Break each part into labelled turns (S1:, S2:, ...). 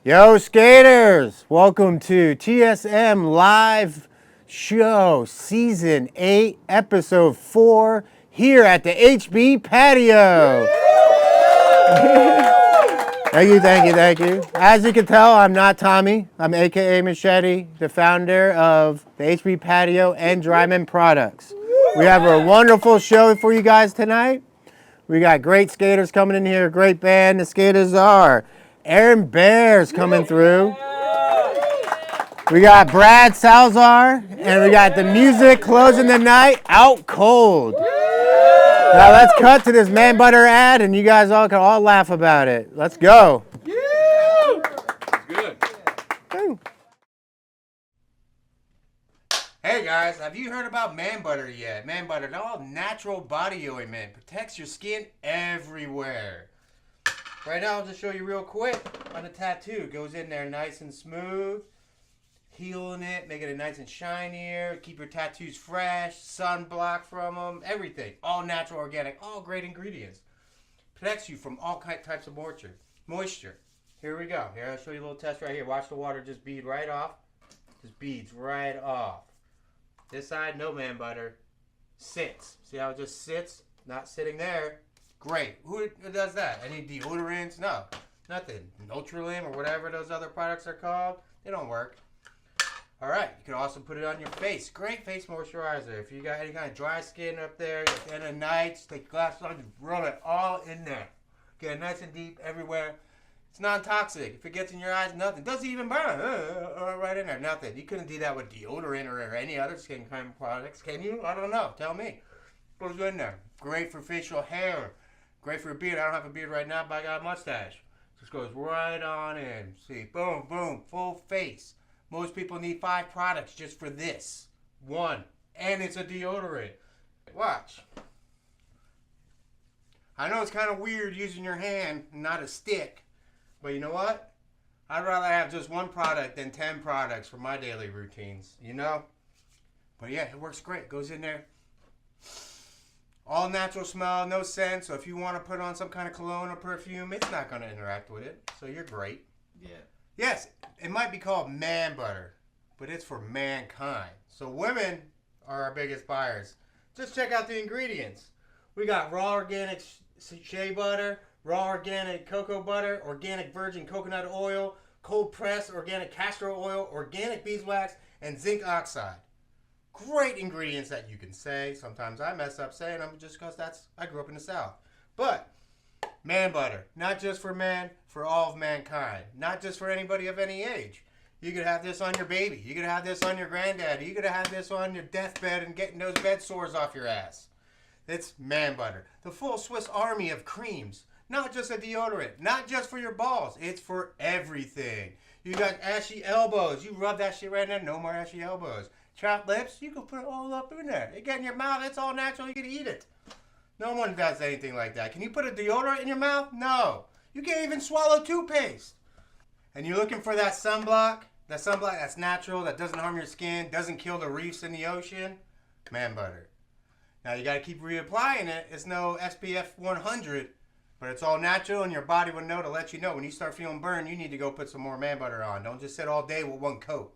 S1: Yo, skaters! Welcome to TSM LIVE SHOW Season 8, Episode 4, here at the HB Patio. Thank you. As you can tell, I'm not Tommy. I'm AKA Machete, the founder of the HB Patio and Dryman Products. We have a wonderful show for you guys tonight. We got great skaters coming in here, great band. The skaters are Baer's coming through. We got Brad Salazar, and we got the music closing the night, OutCold. Now let's cut to this man butter ad, and you guys all can all laugh about it. Let's go.
S2: Good.
S1: Hey guys, have you heard about man butter yet? Man butter, an all natural body ointment, protects your skin everywhere. Right now, I'll just show you real quick on the tattoo. It goes in there nice and smooth, healing it, making it nice and shinier, keep your tattoos fresh, sunblock from them, everything. All natural, organic, all great ingredients. Protects you from all types of moisture. Here we go. Here, I'll show you a little test right here. Watch the water just bead right off. Just beads right off. This side, no man butter. Sits. See how it just sits? Not sitting there. Great. Who does that? Any deodorants? No. Nothing. Nutrilum or whatever those other products are called. They don't work. Alright. You can also put it on your face. Great face moisturizer. If you got any kind of dry skin up there, at the end of the night, just take glasses on and rub it all in there. Get it nice and deep everywhere. It's non-toxic. If it gets in your eyes, nothing. Doesn't even burn. Right in there. Nothing. You couldn't do that with deodorant or any other skin kind of products. Can you? I don't know. Tell me. Goes in there. Great for facial hair. Great for a beard. I don't have a beard right now, but I got a mustache. Just goes right on in. See, boom, boom, full face. Most people need 5 products just for this. 1. And it's a deodorant. Watch. I know it's kind of weird using your hand, not a stick. But you know what? I'd rather have just 1 product than 10 products for my daily routines, you know? But yeah, it works great. Goes in there. All natural smell, no scent. So if you want to put on some kind of cologne or perfume, it's not going to interact with it. So you're great.
S2: Yeah.
S1: Yes, it might be called man butter, but it's for mankind. So women are our biggest buyers. Just check out the ingredients. We got raw organic shea butter, raw organic cocoa butter, organic virgin coconut oil, cold pressed organic castor oil, organic beeswax, and zinc oxide. Great ingredients that you can say. Sometimes I mess up saying them just because I grew up in the South. But man butter, not just for man, for all of mankind. Not just for anybody of any age. You could have this on your baby. You could have this on your granddaddy. You could have this on your deathbed and getting those bed sores off your ass. It's man butter. The full Swiss army of creams. Not just a deodorant. Not just for your balls. It's for everything. You got ashy elbows. You rub that shit right in there. No more ashy elbows. Chapped lips. You can put it all up in there. It get in your mouth. It's all natural. You can eat it. No one does anything like that. Can you put a deodorant in your mouth? No. You can't even swallow toothpaste. And you're looking for that sunblock. That sunblock that's natural. That doesn't harm your skin. Doesn't kill the reefs in the ocean. Man butter. Now you got to keep reapplying it. It's no SPF 100. But it's all natural, and your body will know to let you know. When you start feeling burned, you need to go put some more man butter on. Don't just sit all day with 1 coat.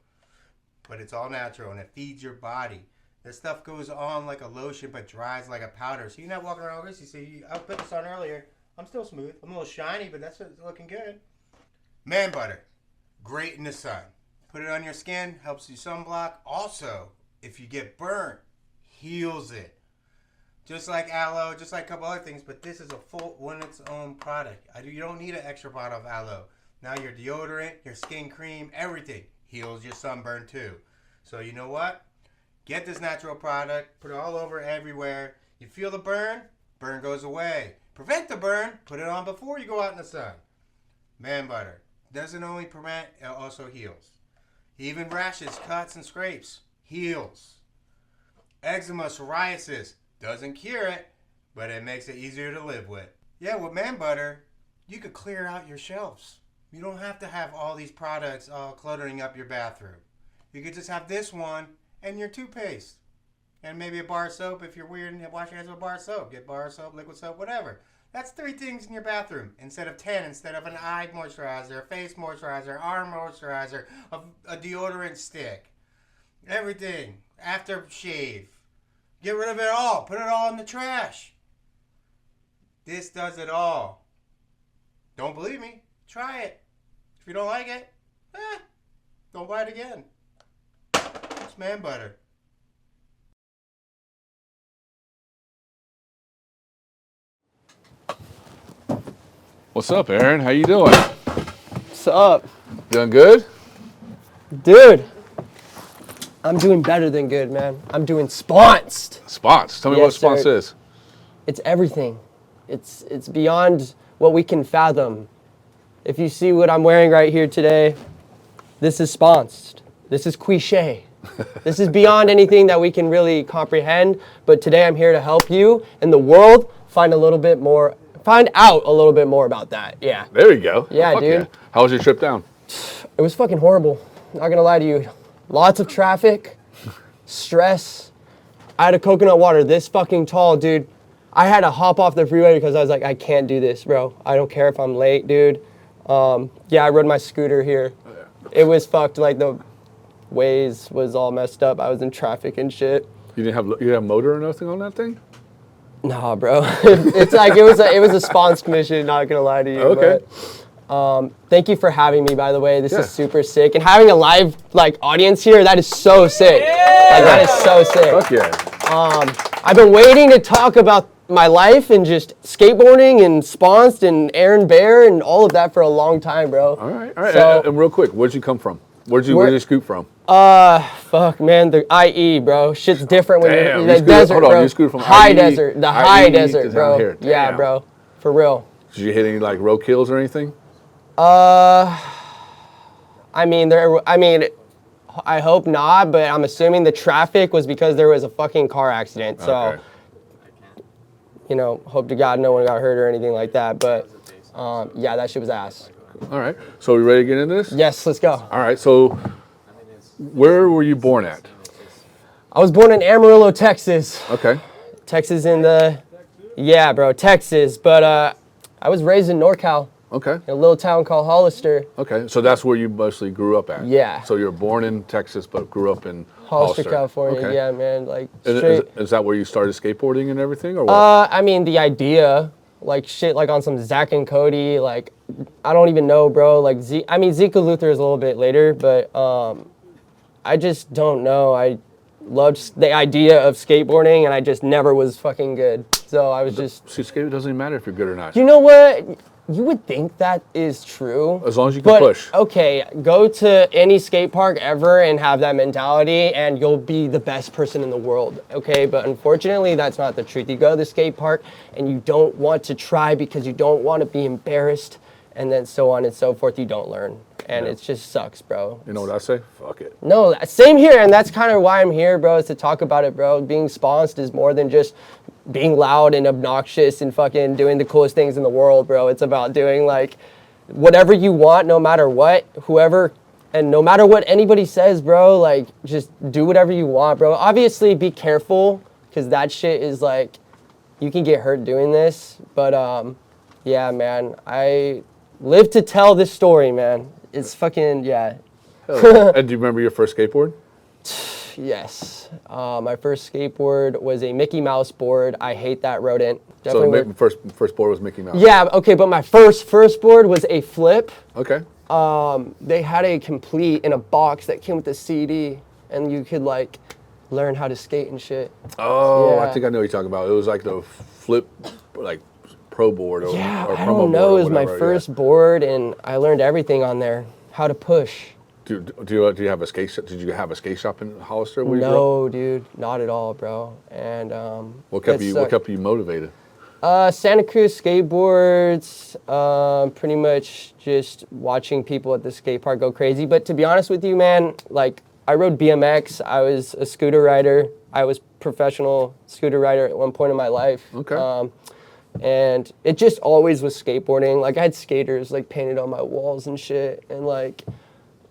S1: But it's all natural, and it feeds your body. This stuff goes on like a lotion, but dries like a powder. So you're not walking around with this. You see, I put this on earlier. I'm still smooth. I'm a little shiny, but that's looking good. Man butter. Great in the sun. Put it on your skin. Helps you sunblock. Also, if you get burnt, heals it. Just like aloe, just like a couple other things, but this is a full one its own product. You don't need an extra bottle of aloe. Now your deodorant, your skin cream, everything heals your sunburn too. So you know what? Get this natural product, put it all over everywhere. You feel the burn goes away. Prevent the burn, put it on before you go out in the sun. Man butter. Doesn't only prevent, it also heals. Even rashes, cuts, and scrapes. Heals. Eczema, psoriasis. Doesn't cure it, but it makes it easier to live with. Yeah, with man butter, you could clear out your shelves. You don't have to have all these products all cluttering up your bathroom. You could just have this one and your toothpaste. And maybe a bar of soap if you're weird and wash your hands with bar of soap. Get bar of soap, liquid soap, whatever. That's 3 things in your bathroom instead of 10, instead of an eye moisturizer, face moisturizer, arm moisturizer, a deodorant stick. Everything. After shave. Get rid of it all. Put it all in the trash. This does it all. Don't believe me? Try it. If you don't like it, don't buy it again. It's man butter.
S2: What's up, Aaron? How you doing?
S3: What's up?
S2: Doing good?
S3: Dude, I'm doing better than good, man. I'm doing sponsed.
S2: Spons. Tell me what spons is.
S3: It's everything. It's beyond what we can fathom. If you see what I'm wearing right here today, this is sponsed. This is cliche. This is beyond anything that we can really comprehend. But today I'm here to help you and the world find out a little bit more about that. Yeah.
S2: There we go.
S3: Yeah, dude. Yeah.
S2: How was your trip down?
S3: It was fucking horrible. Not gonna lie to you. Lots of traffic, stress. I had a coconut water this fucking tall, dude. I had to hop off the freeway because I was like, I can't do this, bro. I don't care if I'm late, dude. Yeah, I rode my scooter here. Oh, yeah. It was fucked. Like the Waze was all messed up. I was in traffic and shit.
S2: You didn't have motor or nothing on that thing?
S3: Nah, bro. It's like it was a sponsor commission. Not gonna lie to you.
S2: Okay.
S3: But, thank you for having me. By the way, this is super sick, and having a live audience here. That is so sick. Yeah. Like that is so sick.
S2: Fuck yeah.
S3: I've been waiting to talk about my life and just skateboarding and sponsed and Aaron Baer and all of that for a long time, bro.
S2: All right. So, and real quick, where'd you come from? Where'd you scoot from?
S3: Fuck, man, the IE, bro. Shit's different when you're in the desert,
S2: hold on,
S3: bro.
S2: You scooted from
S3: high
S2: IE,
S3: desert, the high desert, bro.
S2: Here.
S3: Yeah, bro, for real.
S2: Did you hit any road kills or anything?
S3: I mean, I hope not, but I'm assuming the traffic was because there was a fucking car accident. So, you know, hope to God no one got hurt or anything like that. But, yeah, that shit was ass.
S2: All right. So, we ready to get into this?
S3: Yes, let's go.
S2: All right. So, where were you born at?
S3: I was born in Amarillo, Texas.
S2: Okay.
S3: Texas Texas. But I was raised in NorCal.
S2: Okay.
S3: In a little town called Hollister.
S2: Okay. So that's where you mostly grew up at?
S3: Yeah.
S2: So you were born in Texas but grew up in
S3: Hollister, California. Okay. Yeah, man.
S2: Is that where you started skateboarding and everything, or what?
S3: I mean, the idea, on some Zach and Cody, I don't even know, bro. Zeke Luther is a little bit later, but I just don't know. I loved the idea of skateboarding, and I just never was fucking good. So I was just...
S2: See, skate doesn't even matter if you're good or not.
S3: You know what? You would think that is true.
S2: As long as you can push.
S3: Okay, go to any skate park ever and have that mentality, and you'll be the best person in the world, okay? But unfortunately, that's not the truth. You go to the skate park, and you don't want to try because you don't want to be embarrassed, and then so on and so forth. You don't learn. And it just sucks, bro.
S2: You know what I say? Fuck it.
S3: No, same here, and that's kind of why I'm here, bro, is to talk about it, bro. Being sponsored is more than just being loud and obnoxious and fucking doing the coolest things in the world, bro. It's about doing, whatever you want, no matter what, and no matter what anybody says, bro, just do whatever you want, bro. Obviously, be careful, because that shit is, you can get hurt doing this. But, yeah, man, I live to tell this story, man. It's fucking, yeah.
S2: And do you remember your first skateboard?
S3: Yes. My first skateboard was a Mickey Mouse board. I hate that rodent. Definitely
S2: so first board was Mickey Mouse?
S3: Yeah, okay, but my first board was a flip.
S2: Okay.
S3: They had a complete in a box that came with a CD, and you could, learn how to skate and shit.
S2: Oh, yeah. I think I know what you're talking about. It was the flip, pro board or or
S3: I don't know. It was my first board, and I learned everything on there. How to push.
S2: Do you have a skate shop? Did you have a skate shop in Hollister?
S3: No, dude, not at all, bro. And
S2: what kept you motivated?
S3: Santa Cruz skateboards. Pretty much just watching people at the skate park go crazy. But to be honest with you, man, I rode BMX. I was a scooter rider. I was professional scooter rider at one point in my life.
S2: Okay.
S3: And it just always was skateboarding. I had skaters painted on my walls and shit, and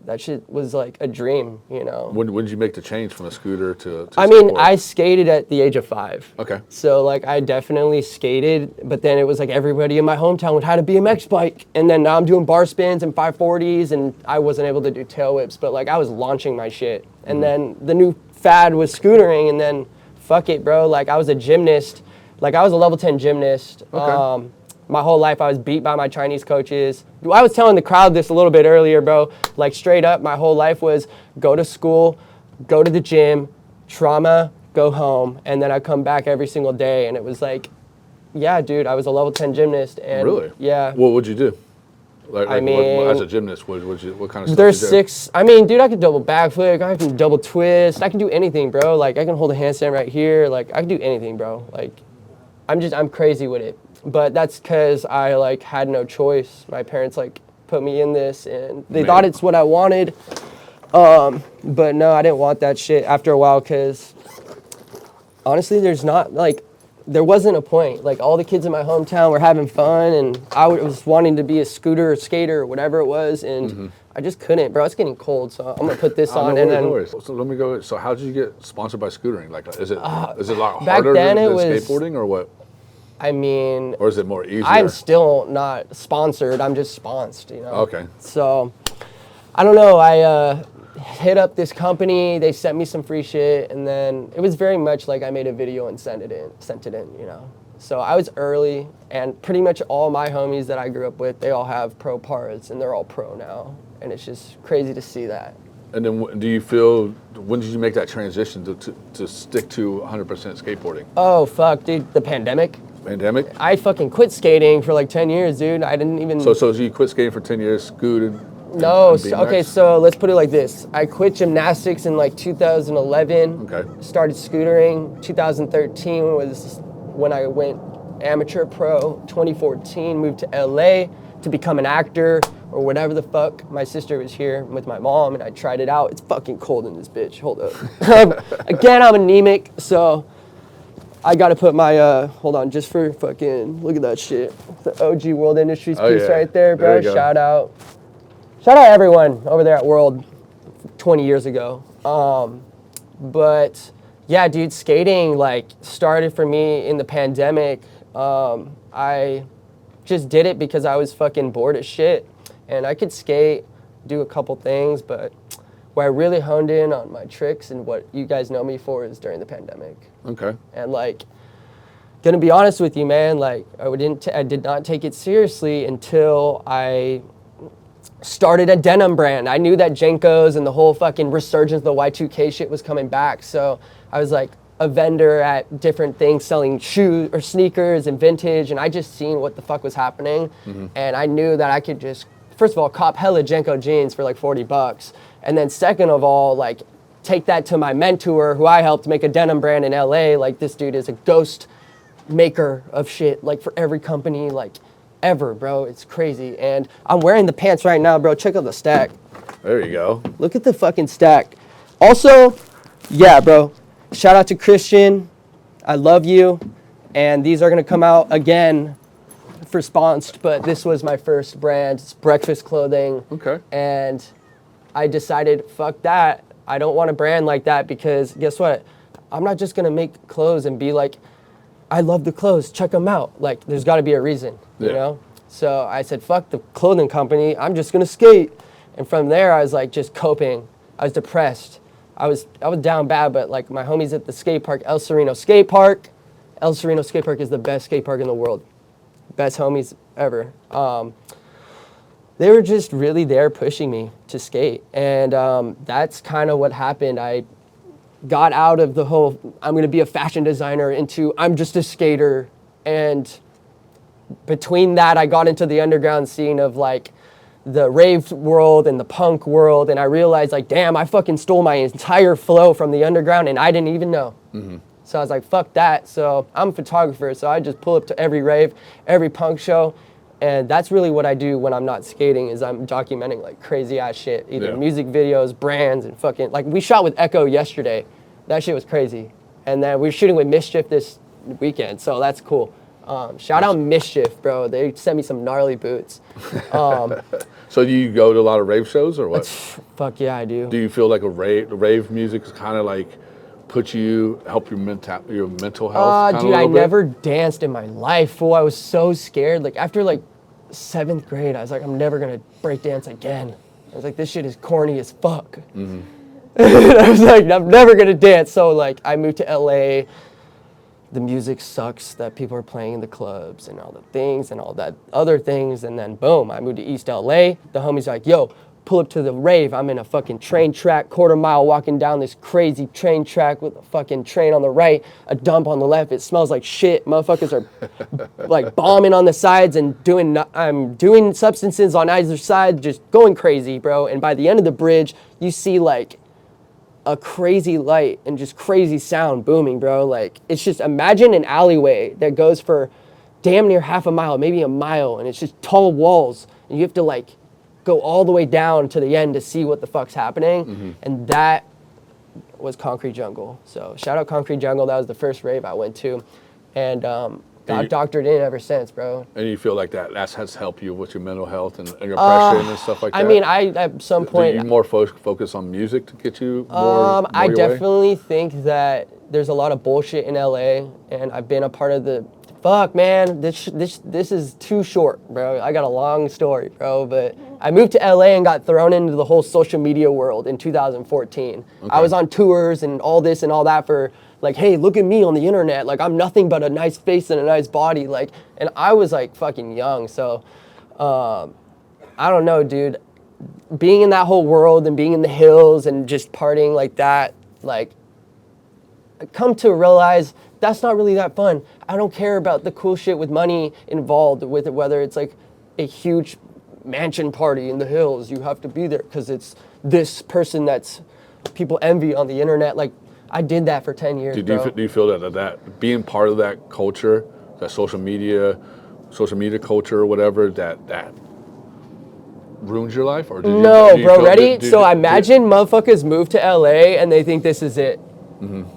S3: that shit was like a dream, you know.
S2: When did you make the change from a scooter to
S3: I mean,
S2: skateboard?
S3: I skated at the age of 5.
S2: Okay.
S3: So like I definitely skated, but then it was like everybody in my hometown would have a BMX bike, and then now I'm doing bar spins and 540s, and I wasn't able to do tail whips, but like I was launching my shit. And then the new fad was scootering, and then fuck it, bro. Like I was a gymnast, like I was a level 10 gymnast.
S2: Okay.
S3: My whole life I was beat by my Chinese coaches. I was telling the crowd this a little bit earlier, bro. Like straight up, my whole life was go to school, go to the gym, trauma, go home, and then I come back every single day. And it was like, yeah, dude, I was a level 10 gymnast. And
S2: Really?
S3: Yeah.
S2: What would you do? Like,
S3: I mean,
S2: as a gymnast, what kind of stuff
S3: there's
S2: you do?
S3: 6. I mean, dude, I can double backflip. I can double twist. I can do anything, bro. Like I can hold a handstand right here. Like I can do anything, bro. Like I'm crazy with it. But that's because I like had no choice. My parents like put me in this, and they thought it's what I wanted. But no, I didn't want that shit after a while, because honestly, there wasn't a point. Like all the kids in my hometown were having fun, and I was wanting to be a scooter or skater or whatever it was, and I just couldn't, bro. It's getting cold, so I'm gonna put this on, and then.
S2: No worries. So let me go. So how did you get sponsored by scootering? Like, is it a lot
S3: back
S2: harder
S3: then
S2: than
S3: it was-
S2: skateboarding, or what?
S3: I mean,
S2: Or is it more easier?
S3: I'm still not sponsored. I'm just sponsored, you know.
S2: Okay.
S3: So, I don't know. I hit up this company. They sent me some free shit, and then it was very much like I made a video and sent it in, you know. So I was early, and pretty much all my homies that I grew up with, they all have pro parts, and they're all pro now, and it's just crazy to see that.
S2: And then do you feel, when did you make that transition to stick to 100% skateboarding?
S3: Oh fuck, dude, the pandemic.
S2: Pandemic?
S3: I fucking quit skating for like 10 years, dude. I didn't even.
S2: So you quit skating for 10 years, scooted?
S3: No,
S2: and
S3: okay,
S2: BMX?
S3: so let's put it like this. I quit gymnastics in like 2011.
S2: Okay.
S3: Started scootering. 2013 was when I went amateur pro. 2014 moved to LA to become an actor or whatever the fuck. My sister was here with my mom, and I tried it out. It's fucking cold in this bitch. Hold up. Again, I'm anemic, so I gotta put my, hold on, just for fucking, look at that shit. The OG World Industries piece right there, bro.
S2: There you go.
S3: Shout out everyone over there at World 20 years ago. But yeah, dude, skating like started for me in the pandemic. I just did it because I was fucking bored as shit, and I could skate, do a couple things, but where I really honed in on my tricks and what you guys know me for is during the pandemic.
S2: Okay.
S3: And like, gonna be honest with you, man, like I did not take it seriously until I started a denim brand. I knew that Jenkos and the whole fucking resurgence of the Y2K shit was coming back. So I was like a vendor at different things selling shoes or sneakers and vintage, and I just seen what the fuck was happening. And I knew that I could just, first of all, cop hella Jenko jeans for like $40. And then second of all, like take that to my mentor who I helped make a denim brand in LA. Like this dude is a ghost maker of shit, like for every company, like ever, bro. It's crazy. And I'm wearing the pants right now, bro. Check out the stack.
S2: There you go.
S3: Look at the fucking stack. Also, yeah, bro. Shout out to Christian. I love you. And these are gonna come out again for sponsored, but this was my first brand. It's breakfast clothing.
S2: Okay.
S3: And I decided, fuck that. I don't want a brand like that, because guess what? I'm not just gonna make clothes and be like, I love the clothes, check them out. Like, there's gotta be a reason, you know? So I said, fuck the clothing company, I'm just gonna skate. And from there, I was like just coping. I was depressed. I was down bad, but like my homies at the skate park, El Sereno Skate Park. El Sereno Skate Park is the best skate park in the world. Best homies ever. They were just really there pushing me to skate. And that's kind of what happened. I got out of the whole, I'm gonna be a fashion designer, into I'm just a skater. And between that, I got into the underground scene of like the rave world and the punk world. And I realized like, damn, I fucking stole my entire flow from the underground and I didn't even know. So I was like, fuck that. So I'm a photographer, so I just pull up to every rave, every punk show. And that's really what I do when I'm not skating, is I'm documenting like crazy ass shit, either music videos, brands, and fucking, like we shot with Echo yesterday. That shit was crazy. And then we were shooting with Mischief this weekend, so that's cool. Shout out Mischief, bro. They sent me some gnarly boots.
S2: So do you go to a lot of rave shows or what?
S3: Fuck yeah, I do.
S2: Do you feel like rave music is kind of like help your mental health?
S3: Dude, I never danced in my life, fool. I was so scared. Like after like 7th grade, I was like, I'm never gonna break dance again. I was like, this shit is corny as fuck. And I was like, I'm never gonna dance. So like, I moved to LA. The music sucks that people are playing in the clubs and all the things and all that other things. And then boom, I moved to East LA. The homie's like, yo, pull up to the rave. I'm in a fucking train track, quarter mile, walking down this crazy train track with a fucking train on the right, a dump on the left. It smells like shit. Motherfuckers are like bombing on the sides and I'm doing substances on either side, just going crazy, bro. And by the end of the bridge, you see like a crazy light and just crazy sound booming, bro. Like, it's just, imagine an alleyway that goes for damn near half a mile, maybe a mile, and it's just tall walls, and you have to like go all the way down to the end to see what the fuck's happening. And that was Concrete Jungle. So shout out Concrete Jungle. That was the first rave I went to, and got doctored in ever since, bro.
S2: And you feel like that has helped you with your mental health and your depression and stuff like that?
S3: I mean, at some point...
S2: Do you more focus on music to get you more
S3: I
S2: your
S3: definitely think that there's a lot of bullshit in LA, and I've been a part of the... Fuck, man, this is too short, bro. I got a long story, bro, but I moved to LA and got thrown into the whole social media world in 2014. Okay. I was on tours and all this and all that for... like, hey, look at me on the internet. Like, I'm nothing but a nice face and a nice body. Like, and I was like fucking young. So, I don't know, dude. Being in that whole world and being in the hills and just partying like that, like, I come to realize that's not really that fun. I don't care about the cool shit with money involved with it, whether it's like a huge mansion party in the hills. You have to be there because it's this person that's people envy on the internet. Like, I did that for 10 years,
S2: do you feel that being part of that culture, that social media culture or whatever, that ruins your life? Or
S3: no, bro, ready? So imagine motherfuckers move to LA and they think this is it.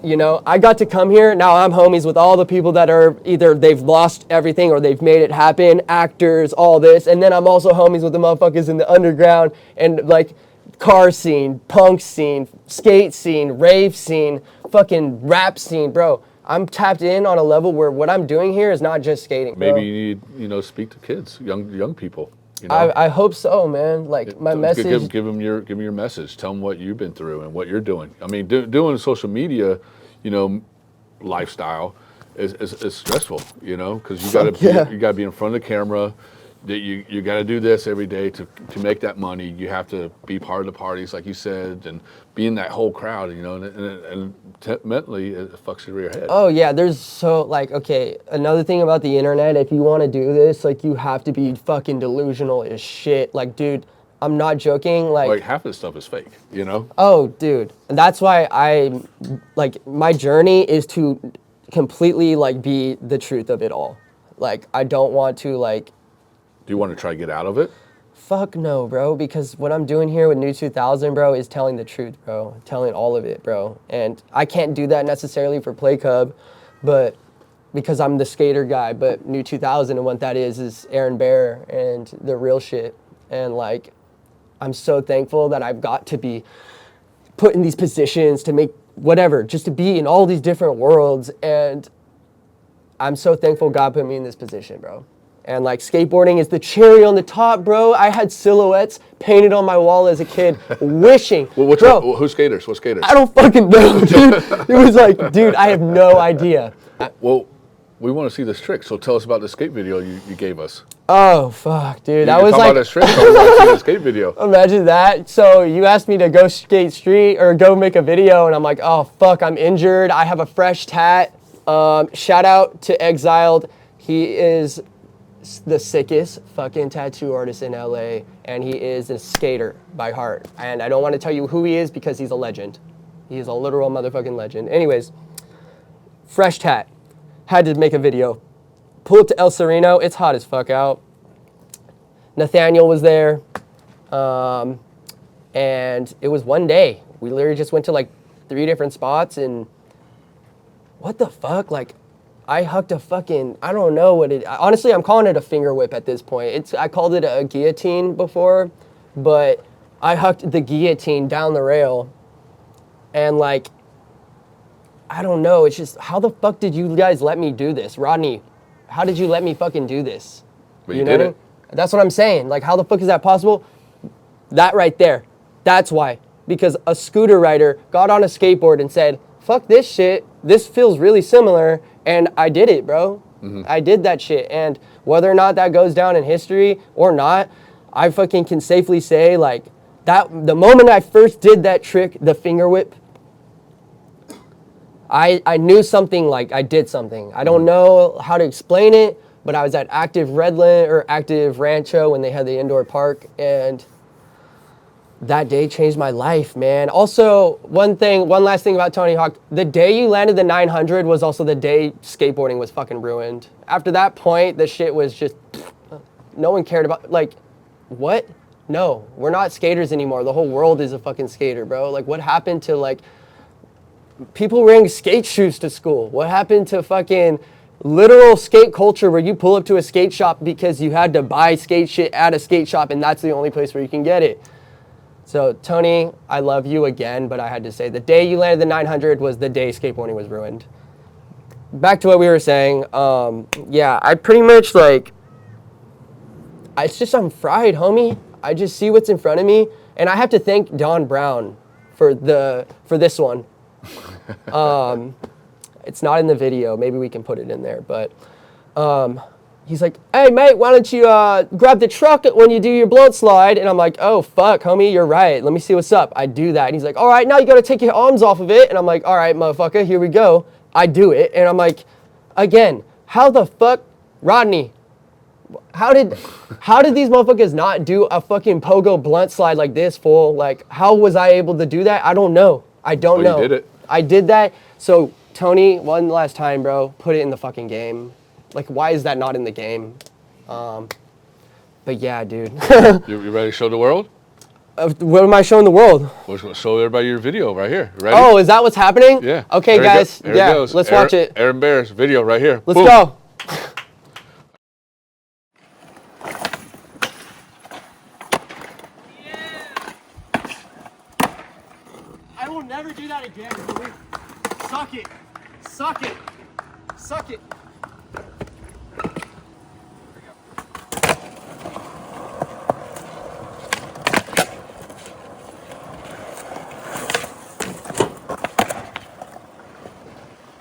S3: You know, I got to come here. Now I'm homies with all the people that are either they've lost everything or they've made it happen, actors, all this. And then I'm also homies with the motherfuckers in the underground and like car scene, punk scene, skate scene, rave scene, fucking rap scene, bro. I'm tapped in on a level where what I'm doing here is not just skating, bro.
S2: Maybe you need, speak to kids, young people. You know?
S3: I hope so, man. Like my message.
S2: Give them your message. Tell them what you've been through and what you're doing. I mean, doing social media, lifestyle is stressful. Because you gotta be in front of the camera. You got to do this every day to make that money. You have to be part of the parties, like you said, and be in that whole crowd, and mentally it fucks your head.
S3: Oh, yeah, okay, another thing about the internet, if you want to do this, like, you have to be fucking delusional as shit. Like, dude, I'm not joking. Like
S2: half of this stuff is fake,
S3: Oh, dude. And that's why my journey is to completely, be the truth of it all. Like, I don't want to,
S2: Do you want to try to get out of it?
S3: Fuck no, bro, because what I'm doing here with New 2000, bro, is telling the truth, bro. Telling all of it, bro. And I can't do that necessarily for Play Cub, but because I'm the skater guy, but New 2000 and what that is Aaron Baer and the real shit. And I'm so thankful that I've got to be put in these positions to make whatever, just to be in all these different worlds. And I'm so thankful God put me in this position, bro. And skateboarding is the cherry on the top, bro. I had silhouettes painted on my wall as a kid, wishing.
S2: Well, who's skaters? What skaters?
S3: I don't fucking know, dude. It was dude, I have no idea.
S2: Well, we want to see this trick. So tell us about the skate video you gave us.
S3: Oh fuck, dude.
S2: That was about this trick. I want to see the skate video.
S3: Imagine that. So you asked me to go skate street or go make a video, and I'm like, oh fuck, I'm injured. I have a fresh tat. Shout out to Exiled. He is the sickest fucking tattoo artist in LA, and he is a skater by heart. And I don't want to tell you who he is because he's a legend. He is a literal motherfucking legend. Anyways, fresh tat. Had to make a video. Pull up to El Sereno. It's hot as fuck out. Nathaniel was there. And it was one day. We literally just went to 3 different spots, and what the fuck? I hucked a fucking, I don't know what it, honestly, I'm calling it a finger whip at this point. I called it a guillotine before, but I hucked the guillotine down the rail, and like, I don't know, it's just, how the fuck did you guys let me do this? Rodney, how did you let me fucking do this?
S2: But you did it.
S3: That's what I'm saying. Like, how the fuck is that possible? That right there, that's why. Because a scooter rider got on a skateboard and said, fuck this shit, this feels really similar, and I did it, bro. I did that shit, and whether or not that goes down in history or not, I fucking can safely say, like, that the moment I first did that trick, the finger whip, I knew something, like, I did something. I don't know how to explain it, but I was at Active Redland, or Active Rancho, when they had the indoor park, and that day changed my life, man. Also, one last thing about Tony Hawk. The day you landed the 900 was also the day skateboarding was fucking ruined. After that point, the shit was just, no one cared about, like, what? No, we're not skaters anymore. The whole world is a fucking skater, bro. Like, what happened to, like, people wearing skate shoes to school? What happened to fucking literal skate culture where you pull up to a skate shop because you had to buy skate shit at a skate shop and that's the only place where you can get it? So, Tony, I love you again, but I had to say the day you landed the 900 was the day skateboarding was ruined. Back to what we were saying. Yeah, I pretty much, like, it's just I'm fried, homie. I just see what's in front of me, and I have to thank Don Brown for this one. It's not in the video. Maybe we can put it in there, but he's like, hey, mate, why don't you grab the truck when you do your blood slide? And I'm like, oh, fuck, homie, you're right. Let me see what's up. I do that. And he's like, all right, now you got to take your arms off of it. And I'm like, all right, motherfucker, here we go. I do it. And I'm like, again, how the fuck, Rodney, how did these motherfuckers not do a fucking pogo blunt slide like this, fool? Like, how was I able to do that? I don't know. I don't know.
S2: You did it.
S3: I did that. So, Tony, one last time, bro, put it in the fucking game. Like, why is that not in the game? But yeah, dude.
S2: You ready to show the world?
S3: What am I showing the world?
S2: We'll show everybody your video right here. Ready?
S3: Oh, is that what's happening?
S2: Yeah.
S3: Okay, guys.
S2: There
S3: yeah,
S2: it goes.
S3: let's watch it.
S2: Aaron Baer's video right here.
S3: Let's
S2: Boom.
S3: go. I will never do that again. Suck it. Suck it. Suck it.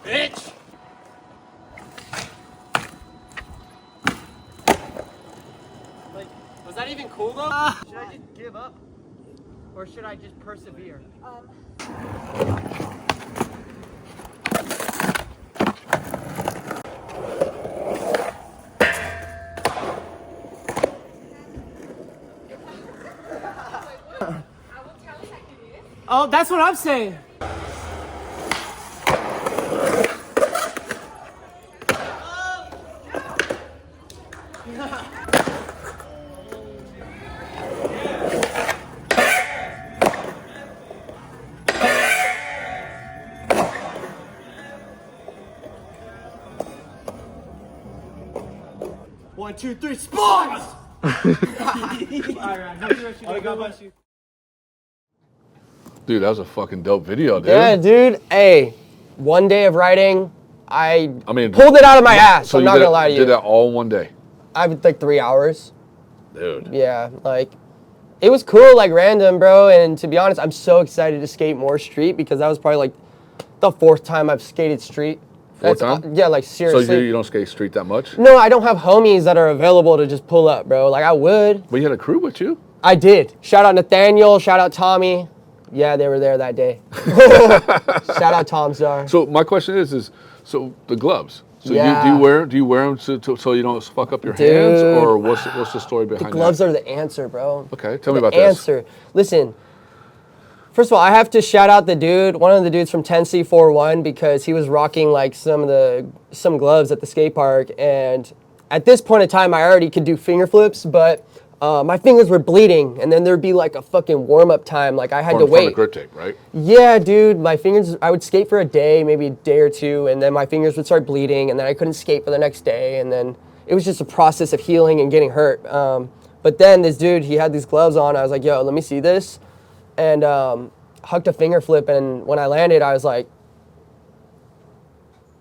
S3: Bitch! Like, was that even cool though? Should I just give up? Or should I just persevere? Oh, that's what I'm saying. One, two, three, spawns!
S2: Dude, that was a fucking dope video, dude.
S3: Yeah, dude. Hey, one day of writing, I
S2: mean,
S3: pulled it out of my ass.
S2: So
S3: I'm not gonna lie to you.
S2: Did that all in one day?
S3: I would like 3 hours.
S2: Dude.
S3: Yeah, like, it was cool, like random, bro. And to be honest, I'm so excited to skate more street because that was probably like the 4th time I've skated street.
S2: Fourth time?
S3: Yeah, like seriously.
S2: So you don't skate street that much?
S3: No, I don't have homies that are available to just pull up, bro. Like I would.
S2: But you had a crew with you?
S3: I did. Shout out Nathaniel. Shout out Tommy. Yeah, they were there that day. Shout out Tom Zar.
S2: So my question is so the gloves. So
S3: Yeah.
S2: do you wear them so you don't fuck up your hands, or what's the story behind
S3: The gloves
S2: that?
S3: are the answer, bro.
S2: Okay, tell me about
S3: the answer. Listen, first of all, I have to shout out the dude, one of the dudes from 10C41, because he was rocking like some gloves at the skate park, and at this point in time, I already could do finger flips, but my fingers were bleeding, and then there'd be like a fucking warm-up time. Like I had to wait.
S2: From the grip tape, right?
S3: Yeah, dude. My fingers, I would skate for a day, maybe a day or two, and then my fingers would start bleeding, and then I couldn't skate for the next day, and then it was just a process of healing and getting hurt. But then this dude, he had these gloves on. I was like, yo, let me see this. And hucked a finger flip, and when I landed, I was like,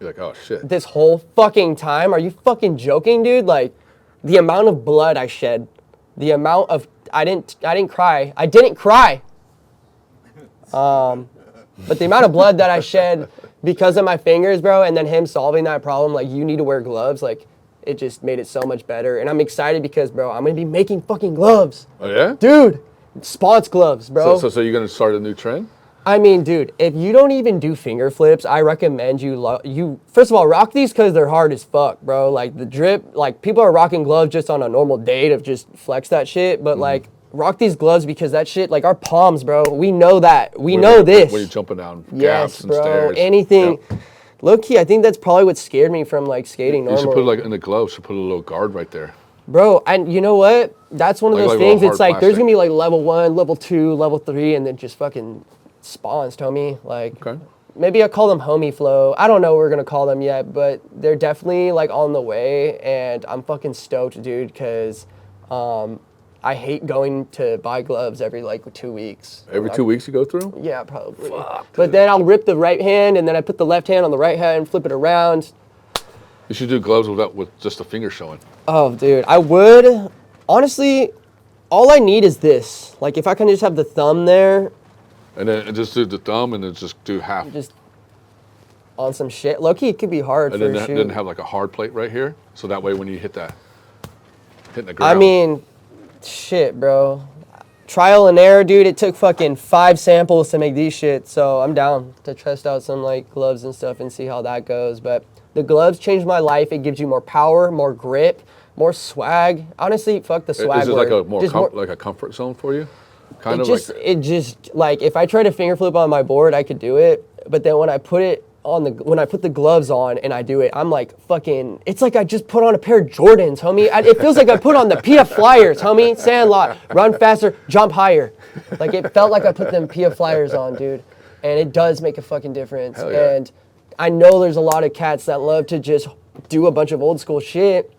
S2: you're like, oh, shit.
S3: this whole fucking time? Are you fucking joking, dude? Like, the amount of blood I shed, the amount of, I didn't cry. I didn't cry. But the amount of blood that I shed because of my fingers, bro, and then him solving that problem, like, you need to wear gloves, like, it just made it so much better. And I'm excited because, bro, I'm going to be making fucking gloves.
S2: Oh, yeah?
S3: Dude, spons gloves, bro.
S2: So you're going to start a new trend?
S3: I mean, dude, if you don't even do finger flips, I recommend you first of all, rock these because they're hard as fuck, bro. Like, the drip, like, people are rocking gloves just on a normal day to just flex that shit. But, like, rock these gloves because that shit, like, our palms, bro, we know that. We know this.
S2: When you're jumping down
S3: yes,
S2: gaps and
S3: bro,
S2: stairs.
S3: anything.
S2: Yep.
S3: Low-key, I think that's probably what scared me from, like, skating normally.
S2: You should put, like, in the gloves, put a little guard right there.
S3: Bro, and you know what? That's one of those things. It's like, there's going to be, like, level 1, level 2, level 3, and then just fucking spawns, Tommy. Like, okay. Maybe I'll call them homie flow. I don't know what we're going to call them yet, but they're definitely, like, on the way, and I'm fucking stoked, dude, because I hate going to buy gloves every, like, 2 weeks.
S2: Every 2 weeks you go through?
S3: Yeah, probably. Fuck, but then I'll rip the right hand, and then I put the left hand on the right hand, flip it around.
S2: You should do gloves with just a finger showing.
S3: Oh, dude, I would. Honestly, all I need is this. Like, if I can just have the thumb there.
S2: And then just do the thumb, and then just do half.
S3: Just on some shit. Low-key, it could be hard
S2: and
S3: for
S2: then
S3: a shoot.
S2: And then have, like, a hard plate right here, so that way when you hitting the ground.
S3: I mean, shit, bro. Trial and error, dude. It took fucking 5 samples to make these shit, so I'm down to test out some, like, gloves and stuff and see how that goes. But the gloves changed my life. It gives you more power, more grip, more swag. Honestly, fuck the swag.
S2: Is it like a like a comfort zone for you? Kind of
S3: it just like if I tried to finger flip on my board, I could do it. But then when I put the gloves on and I do it, I'm like fucking. It's like I just put on a pair of Jordans, homie. It feels like I put on the PF Flyers, homie. Sandlot, run faster, jump higher. Like it felt like I put them PF Flyers on, dude. And it does make a fucking difference.
S2: Hell yeah.
S3: And I know there's a lot of cats that love to just do a bunch of old school shit.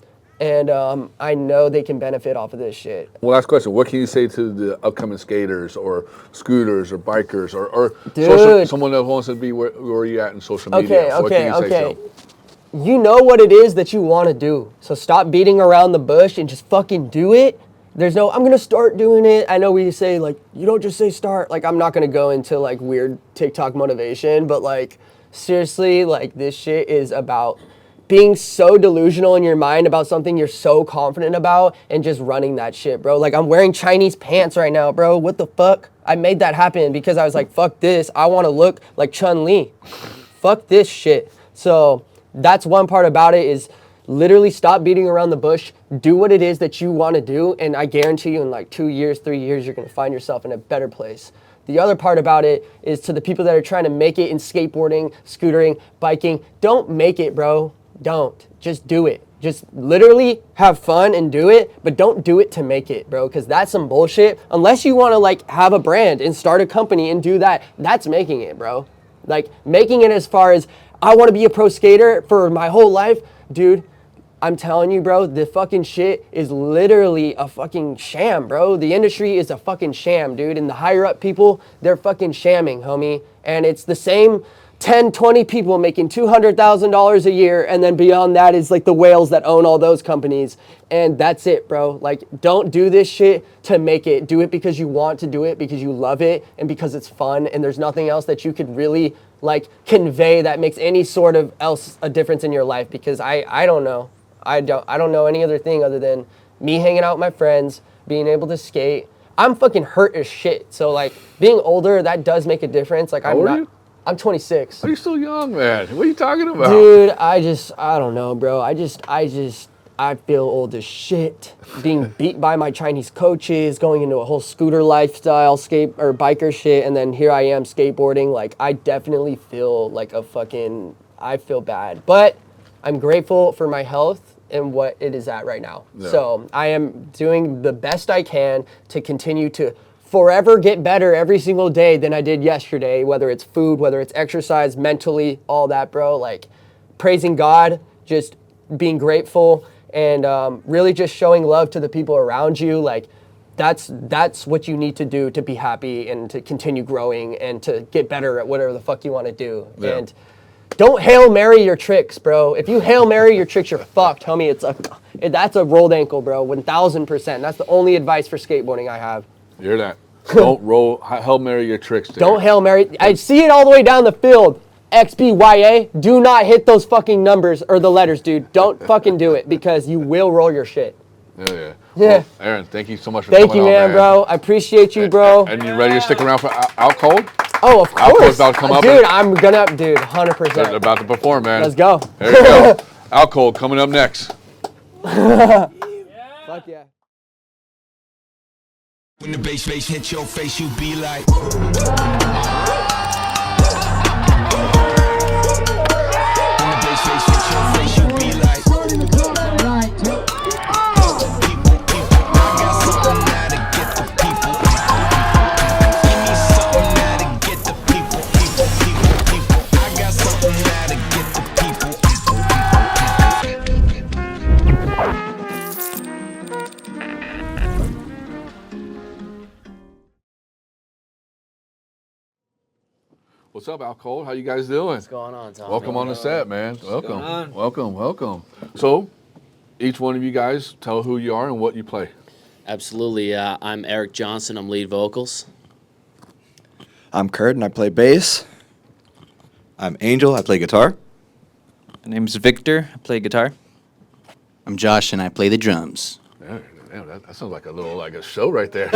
S3: And I know they can benefit off of this shit.
S2: Well, last question. What can you say to the upcoming skaters or scooters or bikers or someone that wants to be where you're at in social media?
S3: Okay. You know what it is that you want to do. So stop beating around the bush and just fucking do it. There's no, I'm going to start doing it. I know we say, like, you don't just say start. Like, I'm not going to go into, like, weird TikTok motivation. But, like, seriously, like, this shit is about being so delusional in your mind about something you're so confident about and just running that shit, bro. Like, I'm wearing Chinese pants right now, bro. What the fuck? I made that happen because I was like, fuck this. I want to look like Chun-Li. Fuck this shit. So that's one part about it is literally stop beating around the bush. Do what it is that you want to do. And I guarantee you in like 2 years, 3 years, you're going to find yourself in a better place. The other part about it is to the people that are trying to make it in skateboarding, scootering, biking, don't make it, bro. Don't. Just do it. Just literally have fun and do it, but don't do it to make it, bro, because that's some bullshit. Unless you want to, like, have a brand and start a company and do that, that's making it, bro. Like, making it as far as, I want to be a pro skater for my whole life, dude, I'm telling you, bro, the fucking shit is literally a fucking sham, bro. The industry is a fucking sham, dude, and the higher up people, they're fucking shamming, homie, and it's the same 10, 20 people making $200,000 a year, and then beyond that is like the whales that own all those companies, and that's it, bro. Like, don't do this shit to make it. Do it because you want to do it, because you love it, and because it's fun, and there's nothing else that you could really, like, convey that makes any sort of else a difference in your life, because I don't know. I don't know any other thing other than me hanging out with my friends, being able to skate. I'm fucking hurt as shit, so, like, being older, that does make a difference. Like, I'm 26.
S2: Are you still young, man? What are you talking about?
S3: Dude, I don't know, bro. I feel old as shit. Being beat by my Chinese coaches, going into a whole scooter lifestyle, biker shit, and then here I am skateboarding. Like, I definitely feel like I feel bad. But I'm grateful for my health in what it is at right now.
S2: Yeah.
S3: So I am doing the best I can to continue to forever get better every single day than I did yesterday, whether it's food, whether it's exercise, mentally, all that, bro. Like praising God, just being grateful, and really just showing love to the people around you. Like that's what you need to do to be happy and to continue growing and to get better at whatever the fuck you want to do.
S2: Yeah.
S3: And don't Hail Mary your tricks, bro. If you Hail Mary your tricks, you're fucked. Tell me that's a rolled ankle, bro. 1000%. That's the only advice for skateboarding I have.
S2: You hear that? Don't Hail Mary your tricks. Derek.
S3: Don't Hail Mary. I see it all the way down the field. XBYA. Do not hit those fucking numbers or the letters, dude. Don't fucking do it because you will roll your shit.
S2: Yeah.
S3: Yeah.
S2: Well, Aaron, thank you so much for
S3: Thank
S2: coming
S3: you,
S2: on,
S3: man, bro. I appreciate you, bro.
S2: And you ready to stick around for OutCold?
S3: Oh, of
S2: OutCold's
S3: course.
S2: about to come up.
S3: Dude, I'm gonna,
S2: They're
S3: 100%.
S2: about to perform, man.
S3: Let's go.
S2: There you go. OutCold coming up next.
S3: Fuck yeah.
S4: When the bass hit your face, you be like. When the bass hit your face, you be like.
S2: What's up, OutCold? How you guys doing?
S5: What's going on, Tom?
S2: Welcome on the set, man. Welcome.
S5: on?
S2: Welcome. So, each one of you guys tell who you are and what you play.
S5: Absolutely. I'm Eric Johnson. I'm lead vocals.
S6: I'm Kurt, and I play bass.
S7: I'm Angel. I play guitar.
S8: My name's Victor. I play guitar.
S9: I'm Josh, and I play the drums.
S2: Damn, that sounds like a show right there.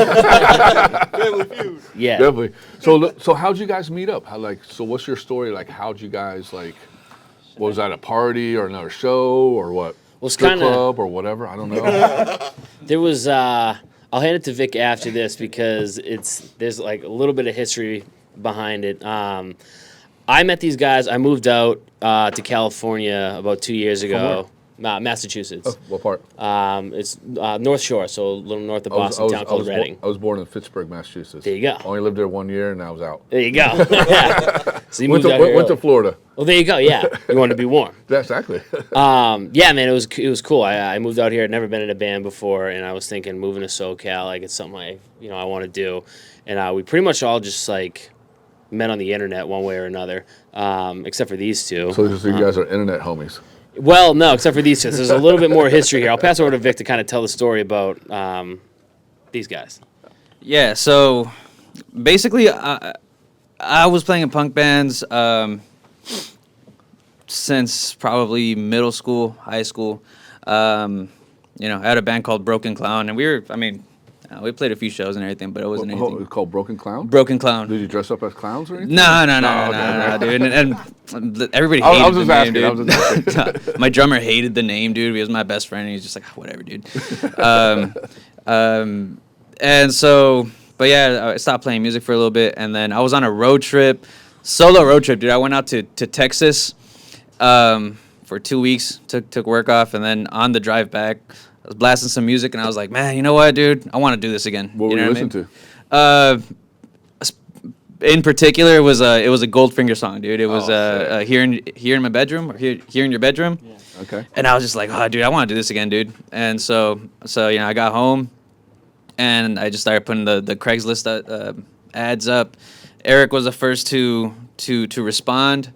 S5: Yeah.
S2: Definitely. So how'd you guys meet up? So what's your story? Like, how'd you guys was that a party or another show or what?
S5: Well, it's
S2: Strip
S5: kinda-
S2: club or whatever? I don't know.
S5: There was, I'll hand it to Vic after this because there's like a little bit of history behind it. I met these guys. I moved out to California about 2 years ago. Massachusetts.
S2: Oh, what part?
S5: It's North Shore, so a little north of Boston, town called Reading.
S2: I was born in Fitchburg, Massachusetts.
S5: There you go.
S2: Only lived there 1 year and I was out.
S5: There you go. So you
S2: Went
S5: moved out here
S2: to
S5: early.
S2: Florida.
S5: Well, there you go. Yeah, you wanted to be warm.
S2: Yeah, exactly.
S5: Yeah, man, it was cool. I moved out here. I'd never been in a band before, and I was thinking moving to SoCal, like it's something I want to do. And we pretty much all just like met on the internet one way or another, except for these two.
S2: So you guys are internet homies.
S5: Well, no, except for these two. So there's a little bit more history here. I'll pass over to Vic to kind of tell the story about these guys.
S8: Yeah, so basically, I was playing in punk bands since probably middle school, high school. I had a band called Broken Clown, and we played a few shows and everything, but it wasn't anything.
S2: It's called Broken Clown?
S8: Broken Clown.
S2: Did you dress up as clowns or anything?
S8: No, dude. And everybody
S2: I
S8: hated
S2: was
S8: the
S2: just
S8: name,
S2: asking,
S8: dude.
S2: I was just asking.
S8: My drummer hated the name, dude. He was my best friend, and he's just like, whatever, dude. And so, but yeah, I stopped playing music for a little bit, and then I was on a solo road trip, dude. I went out to Texas for 2 weeks, took work off, and then on the drive back, I was blasting some music, and I was like, man, you know what, dude? I want to do this again.
S2: What were you listening to?
S8: In particular, it was a Goldfinger song, dude. It was here in my bedroom, or here in your bedroom.
S5: Yeah.
S2: Okay.
S8: And I was just like, oh, dude, I want to do this again, dude. And so I got home, and I just started putting the Craigslist ads up. Eric was the first to respond.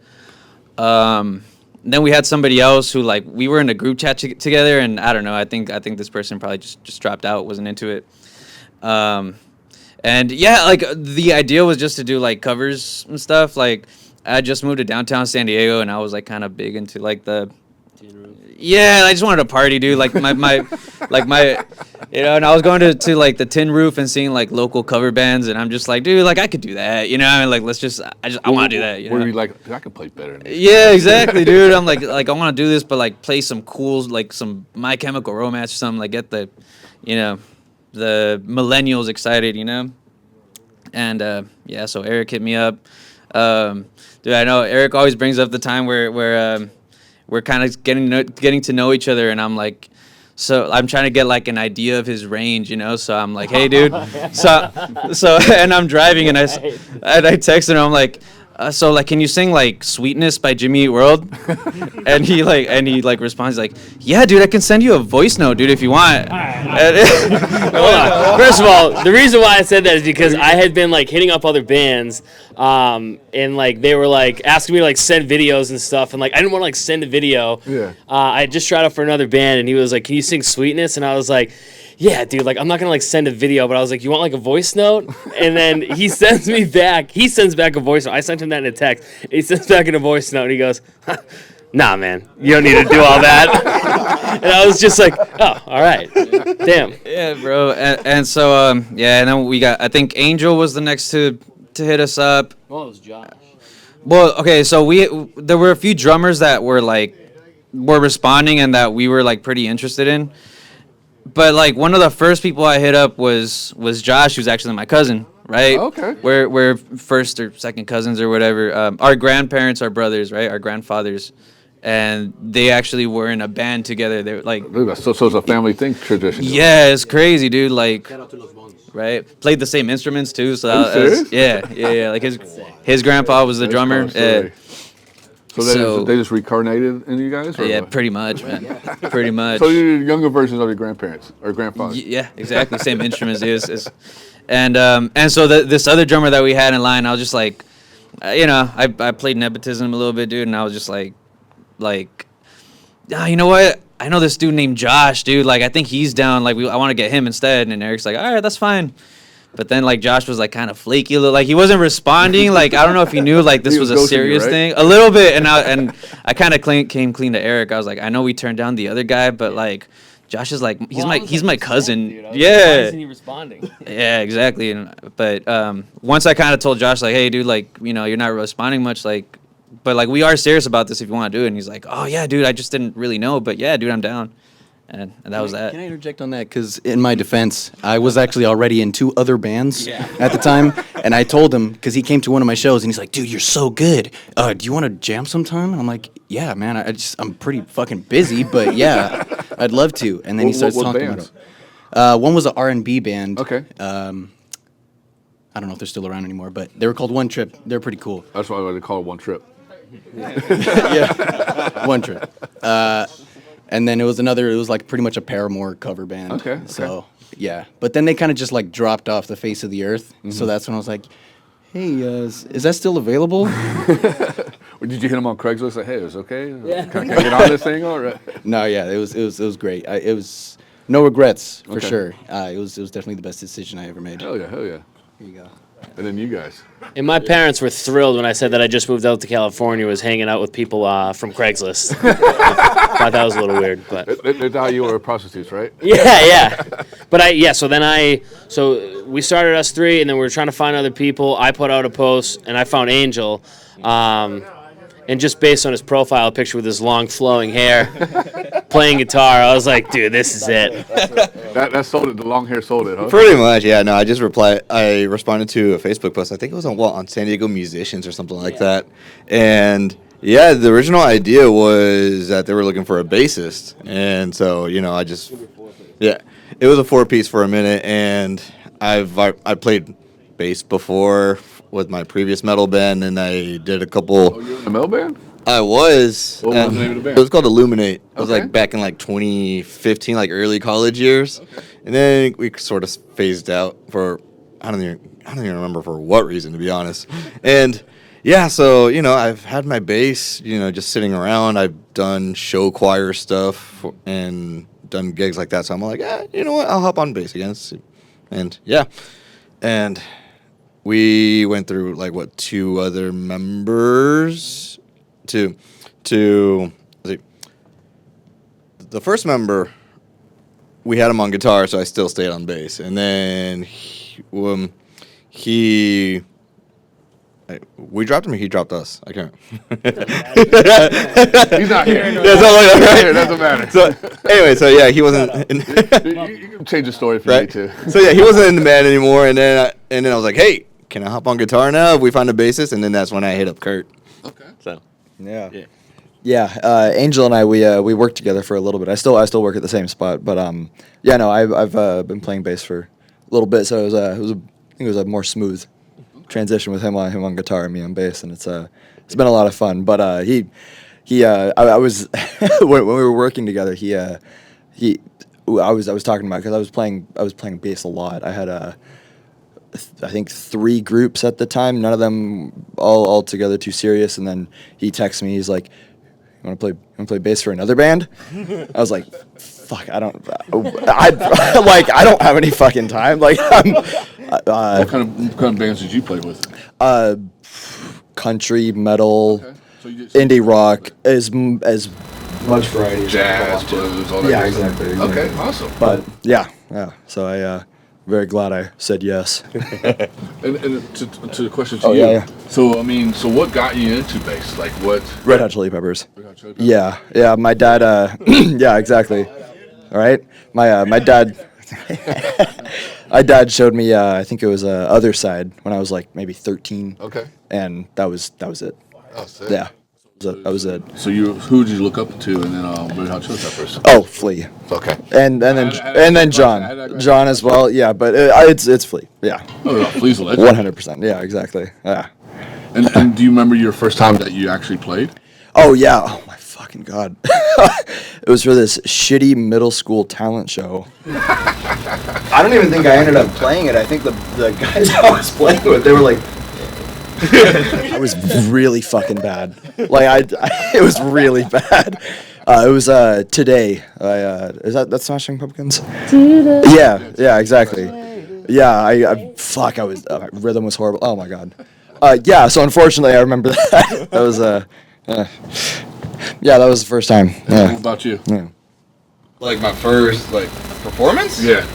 S8: Then we had somebody else who, like, we were in a group chat together, and I don't know. I think this person probably just dropped out, wasn't into it. And yeah, like the idea was just to do like covers and stuff. Like I just moved to downtown San Diego, and I was like kind of big into like the. Yeah, I just wanted to party, dude. Like my and I was going to like the Tin Roof and seeing like local cover bands, and I'm just like, dude, like I could do that, Like I want to do that.
S2: Were you like, I could play better than this?
S8: Yeah, exactly, dude. I'm like I want to do this, but like play some cool, like some My Chemical Romance or something, like get the, the millennials excited, And yeah, so Eric hit me up. Dude, I know Eric always brings up the time where we're kind of getting to know each other, and I'm like, so I'm trying to get like an idea of his range, you know. So I'm like, hey, dude. So and I'm driving, and I text him. I'm like, so like, can you sing like "Sweetness" by Jimmy Eat World? and he responds like, yeah, dude, I can send you a voice note, dude, if you want.
S5: Hold on. First of all, the reason why I said that is because I had been like hitting up other bands, and like they were like asking me to like send videos and stuff, and like I didn't want to like send a video.
S2: Yeah.
S5: I had just tried out for another band, and he was like, "Can you sing Sweetness?" And I was like, yeah, dude, like I'm not gonna like send a video, but I was like, you want like a voice note? And then he sends back a voice note. I sent him that in a text. He sends back in a voice note, and he goes, nah, man, you don't need to do all that. And I was just like, oh, all right, damn.
S8: Yeah, bro. And so and then we got, I think Angel was the next to hit us up.
S5: Well, it was Josh.
S8: Well, okay, so there were a few drummers that were responding and that we were like pretty interested in. But like one of the first people I hit up was Josh, who's actually my cousin, right?
S2: Okay.
S8: We're first or second cousins or whatever. Our grandparents are brothers, right? Our grandfathers, and they actually were in a band together. They were like,
S2: So it's a family thing tradition.
S8: yeah, it's crazy, dude. Like, right? Played the same instruments too. So that was, yeah. Like his grandpa was the drummer.
S2: So they just reincarnated in you guys? Or
S8: Yeah,
S2: what?
S8: pretty much, man. Pretty much.
S2: So you're younger versions of your grandparents or grandfathers?
S8: Yeah, exactly. Same instruments is. And so this other drummer that we had in line, I was just like, I played nepotism a little bit, dude, and I was just like, you know what? I know this dude named Josh, dude. Like, I think he's down. Like, I want to get him instead. And Eric's like, all right, that's fine. But then, like, Josh was, like, kind of flaky. Like, he wasn't responding. Like, I don't know if he knew, like, this was a serious thing. A little bit. And I kind of came clean to Eric. I was like, I know we turned down the other guy, but, like, Josh is, like, he's my cousin.
S5: Yeah.
S8: Yeah.
S5: Why isn't he responding?
S8: Yeah, exactly. But once I kind of told Josh, like, hey, dude, like, you're not responding much, like, but, like, we are serious about this if you want to do it. And he's like, oh, yeah, dude, I just didn't really know. But, yeah, dude, I'm down. And that was that.
S9: Can I interject on that? Because in my defense, I was actually already in 2 other bands at the time. And I told him, because he came to one of my shows, and he's like, dude, you're so good. Do you want to jam sometime? And I'm like, yeah, man, I'm pretty fucking busy, but yeah, I'd love to. And then he starts talking
S2: bands?
S9: about it. One was an R&B band.
S2: Okay.
S9: I don't know if they're still around anymore, but they were called One Trip. They're pretty cool.
S2: That's why they call it One Trip.
S9: Yeah, One Trip. And then it was like pretty much a Paramore cover band.
S2: Okay.
S9: So, yeah. But then they kind of just like dropped off the face of the earth.
S2: Mm-hmm.
S9: So that's when I was like, hey, is that still available?
S2: Did you hit him on Craigslist? Like, hey, it's okay? Yeah. Can I get on this thing? All right.
S9: No, yeah, it was great. It was no regrets for
S2: Okay.
S9: sure. It was definitely the best decision I ever made.
S2: Hell yeah.
S9: Here you go.
S2: And then you guys.
S5: And my parents were thrilled when I said that I just moved out to California, was hanging out with people from Craigslist. Thought that was a little weird, but
S2: They thought you were prostitutes, right?
S5: yeah. But so we started us 3, and then we were trying to find other people. I put out a post, and I found Angel. And just based on his profile picture with his long flowing hair, playing guitar, I was like, dude, this is it.
S2: That sold it. The long hair sold it, huh?
S7: Pretty much, yeah. No, I responded to a Facebook post. I think it was on San Diego Musicians or something like that. And yeah, the original idea was that they were looking for a bassist. And so, it was a 4-piece for a minute. And I played bass before with my previous metal band, and I did a couple.
S2: Oh, you were in a metal band?
S7: I was.
S2: What was the name of the band?
S7: It was called Illuminate. It was
S2: Okay.
S7: like back in like 2015, like early college years. Okay. And then we sort of phased out for I don't even remember for what reason, to be honest. And yeah, so I've had my bass, just sitting around. I've done show choir stuff and done gigs like that. So I'm like, you know what? I'll hop on bass again. And yeah, and we went through like 2 other members to let's see. The first member, we had him on guitar, so I still stayed on bass. And then we dropped him or he dropped us. I can't.
S2: He's not here.
S7: Yeah, something like that, right?
S2: Doesn't matter.
S7: So anyway, so yeah, he wasn't.
S2: You can change the story if you need to.
S7: So yeah, he wasn't in the band anymore, and then I was like, hey, can I hop on guitar now if we find a bassist? And then that's when I hit up Kurt.
S2: Okay.
S7: So yeah.
S6: Yeah, Angel and I we worked together for a little bit. I still work at the same spot, but yeah, no, I've been playing bass for a little bit, so I think it was a more smooth transition with him on guitar and me on bass, and it's been a lot of fun. But I was when we were working together, I was talking about, because I was playing bass a lot. I had I think 3 groups at the time, none of them all together too serious, and then he texts me, he's like, "You want to play bass for another band?" I was like, "Fuck, I don't have any fucking time." Like,
S2: What kind of bands did you play with?
S6: Country, metal,
S2: Okay. So you did
S6: indie rock, as much variety.
S2: jazz, blues, all that.
S6: Yeah,
S2: good stuff.
S6: exactly.
S2: Okay, awesome.
S6: But yeah. So very glad I said yes.
S2: And to the question to
S6: Oh,
S2: you.
S6: yeah.
S2: So so what got you into bass? Like what?
S6: Red Hot Chili Peppers.
S2: Red Hot Chili Peppers?
S6: Yeah. My dad. Yeah, exactly. All right. My dad. My dad showed me. I think it was Other Side when I was like maybe 13.
S2: Okay.
S6: And that was it.
S2: Oh, sick.
S6: Yeah. That was it.
S2: So who did you look up to, and then Red Hot Chili Peppers?
S6: Oh, Flea.
S2: Okay.
S6: And then John as well. Yeah, but it's Flea. Yeah.
S2: Oh, yeah, Flea's a legend.
S6: 100%. Yeah, exactly. Yeah.
S2: And do you remember your first time that you actually played?
S6: Oh yeah. Oh my fucking god. It was for this shitty middle school talent show. I don't even think I ended up playing it. I think the guys I was playing with, they were like, I was really fucking bad. Like it was really bad. It was Today. That's Smashing Pumpkins? Yeah, exactly. Yeah, I was rhythm was horrible. Oh my god. Yeah, so unfortunately I remember that. That was yeah, that was the first time. Yeah.
S2: What about you?
S6: Yeah.
S7: Like my first performance?
S2: Yeah.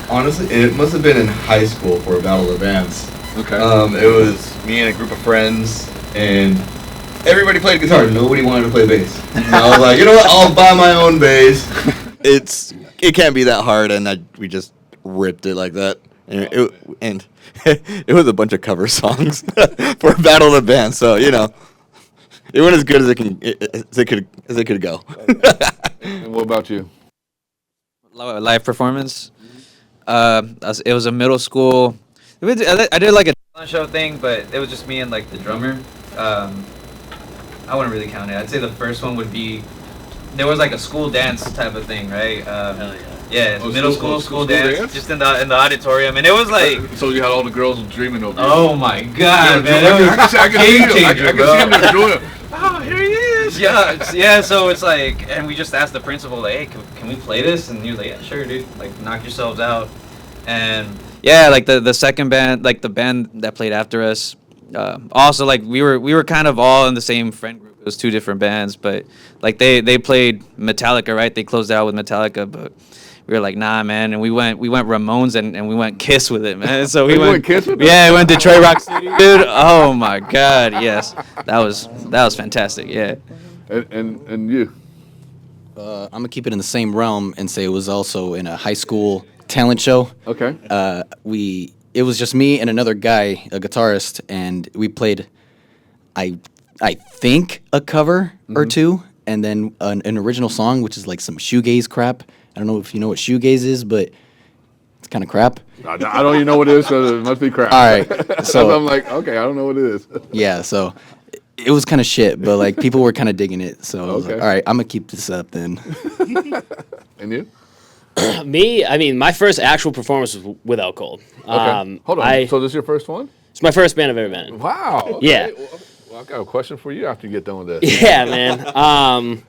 S7: Honestly, it must have been in high school for a Battle of the Bands.
S2: Okay.
S7: It was me and a group of friends, and everybody played guitar. Nobody wanted to play bass. And I was like, you know what? I'll buy my own bass. It can't be that hard, and we just ripped it like that. And it was a bunch of cover songs for a Battle of the Bands. So it went as good as it could go.
S2: And what about you?
S8: Live performance. It was a middle school. I did like a talent show thing, but it was just me and like the drummer. I wouldn't really count it. I'd say the first one would be, there was like a school dance type of thing, right?
S5: Hell yeah.
S8: Yeah,
S2: Oh,
S8: middle school dance, just in the auditorium, and it was like,
S2: So you had all the girls dreaming over you.
S8: oh my god, man,
S2: I
S8: it was
S2: can
S8: game
S2: see
S8: changer,
S2: them.
S8: bro.
S2: I can see them enjoying. Oh, here he is.
S8: Yeah. So it's like, and we just asked the principal, like, hey, can we play this? And he was like, yeah, sure, dude. Like, knock yourselves out. And yeah, like the second band, like the band that played after us, also like we were kind of all in the same friend group. It was 2 different bands, but like they played Metallica, right? They closed out with Metallica, but we were like, nah, man. And we went Ramones and we went Kiss with it, man. So we went
S2: Kiss with it?
S8: Yeah, we went Detroit Rock City, dude. Oh my god, yes, that was fantastic. Yeah.
S2: And you?
S9: I'm gonna keep it in the same realm and say it was also in a high school talent show.
S2: Okay.
S9: It was just me and another guy, a guitarist, and we played, I think, a cover or 2, and then an original song, which is like some shoegaze crap. I don't know if you know what shoegaze is, but it's kind of crap.
S2: I don't even know what it is, so it must be crap.
S9: All right, so
S2: I'm like, okay, I don't know what it is.
S9: yeah, so it was kind of shit, but like people were kind of digging it. So I was like,
S2: Okay.
S9: all right, I'm gonna keep this up then.
S2: And you?
S5: Me, I mean, my first actual performance was with OutCold.
S2: Okay. Hold on. So this is your first one?
S5: It's my first band I've ever been in.
S2: Wow. Okay.
S5: Yeah.
S2: Well, I've got a question for you after you get done with this.
S5: Yeah, man.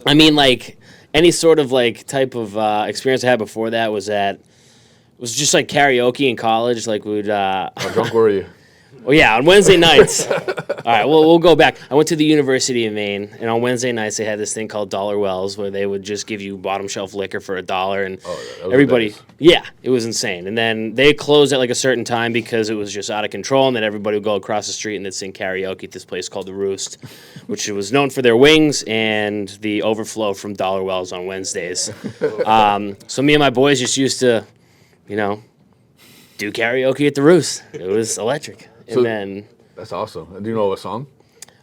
S5: I mean, like, any sort of, like, type of experience I had before that was just, like, karaoke in college. Like, we'd...
S2: How drunk were you?
S5: Well, yeah, on Wednesday nights. All right, well, we'll go back. I went to the University of Maine, and on Wednesday nights they had this thing called Dollar Wells, where they would just give you bottom shelf liquor for $1, and
S2: those
S5: everybody.
S2: days.
S5: Yeah, it was insane. And then they closed at like a certain time because it was just out of control, and then everybody would go across the street and they'd sing karaoke at this place called the Roost, which was known for their wings and the overflow from Dollar Wells on Wednesdays. So me and my boys just used to, do karaoke at the Roost. It was electric. And
S2: So-
S5: then
S2: That's awesome. Do you know what song?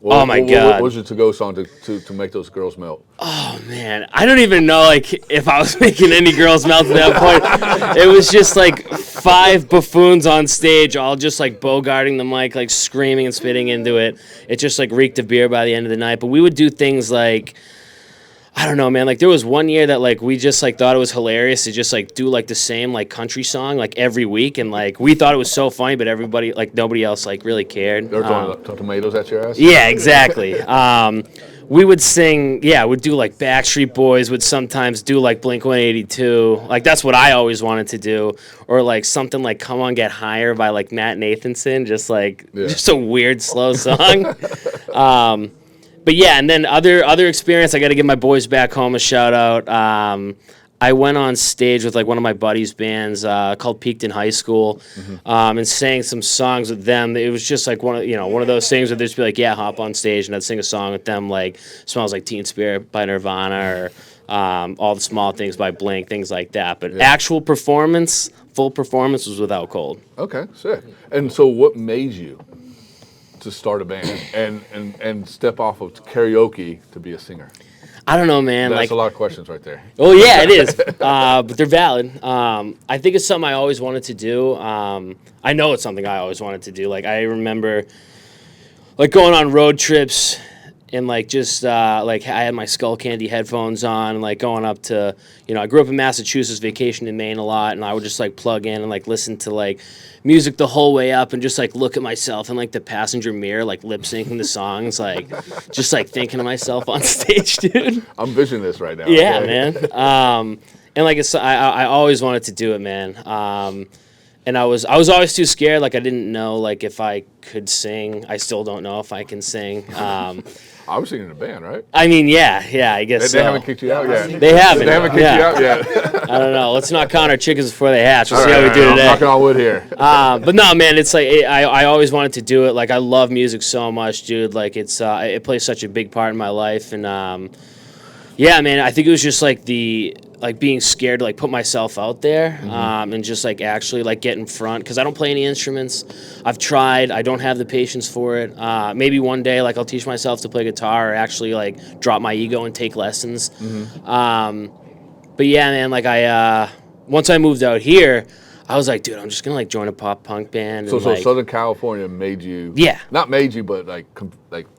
S5: Oh my God.
S2: What was your to-go song to make those girls melt?
S5: Oh man, I don't even know like if I was making any girls melt at that point. It was just like 5 buffoons on stage, all just like bogarting the mic, like screaming and spitting into it. It just like reeked of beer by the end of the night. But we would do things like, I don't know, man. Like there was one year that like we just like thought it was hilarious to just like do like the same like country song like every week, and like we thought it was so funny, but everybody like nobody else like really cared.
S2: They were throwing tomatoes at your ass?
S5: Yeah, exactly. We would sing, we'd do like Backstreet Boys, would sometimes do like Blink-182. Like that's what I always wanted to do. Or like something like Come On Get Higher by like Matt Nathanson, just like just a weird slow song. But yeah, and then other experience, I got to give my boys back home a shout out. I went on stage with like one of my buddies' bands called Peaked in High School, and sang some songs with them. It was just like one of those things where they'd just be like, yeah, hop on stage, and I'd sing a song with them, like Smells Like Teen Spirit by Nirvana, or All the Small Things by Blink, things like that. But actual performance, full performance, was with OutCold.
S2: Okay, sick. And so, what made you to start a band and step off of karaoke to be a singer?
S5: I don't know, man.
S2: That's
S5: like
S2: a lot of questions right there.
S5: Oh yeah, it is, but they're valid. I think it's something I always wanted to do. I know it's something I always wanted to do. Like I remember, like going on road trips, and like just like I had my Skull Candy headphones on, and like going up to, I grew up in Massachusetts, vacation in Maine a lot, and I would just like plug in and like listen to like music the whole way up, and just like look at myself in like the passenger mirror, like lip syncing the songs, like just like thinking of myself on stage, dude.
S2: I'm visioning this right now.
S5: Yeah,
S2: okay?
S5: man. And like I always wanted to do it, man. And I was always too scared. Like I didn't know like if I could sing. I still don't know if I can sing.
S2: I was singing in a band, right?
S5: I mean, yeah, I guess
S2: They haven't kicked you out yet.
S5: They haven't.
S2: They haven't kicked you out yet.
S5: I don't know. Let's not count our chickens before they hatch. We'll
S2: All
S5: see how we do
S2: I'm
S5: today.
S2: knocking on wood here.
S5: But no, man, it's like I always wanted to do it. Like I love music so much, dude. Like it's it plays such a big part in my life, and yeah, man, I think it was just like being scared to like put myself out there, and just like actually like get in front, because I don't play any instruments. I've tried. I don't have the patience for it. Maybe one day like I'll teach myself to play guitar, or actually like drop my ego and take lessons. But yeah, man, like once I moved out here, I was like, dude, I'm just gonna like join a pop punk band.
S2: So
S5: and, like,
S2: Southern California made you.
S5: Yeah.
S2: Not made you, but like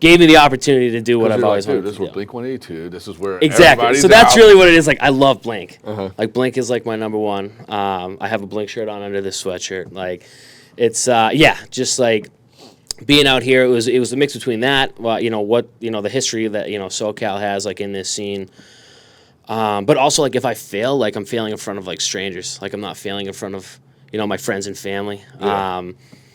S5: gave me the opportunity to do what I've always wanted
S2: This is
S5: to
S2: where
S5: do.
S2: Blink-182. This is where
S5: Exactly. So that's really what it is. Like I love Blink. Like Blink is like my number one. I have a Blink shirt on under this sweatshirt. Like it's just like being out here. It was a mix between that, the history that SoCal has like in this scene. But also like if I fail, like I'm failing in front of like strangers. Like I'm not failing in front of my friends and family.
S2: Yeah.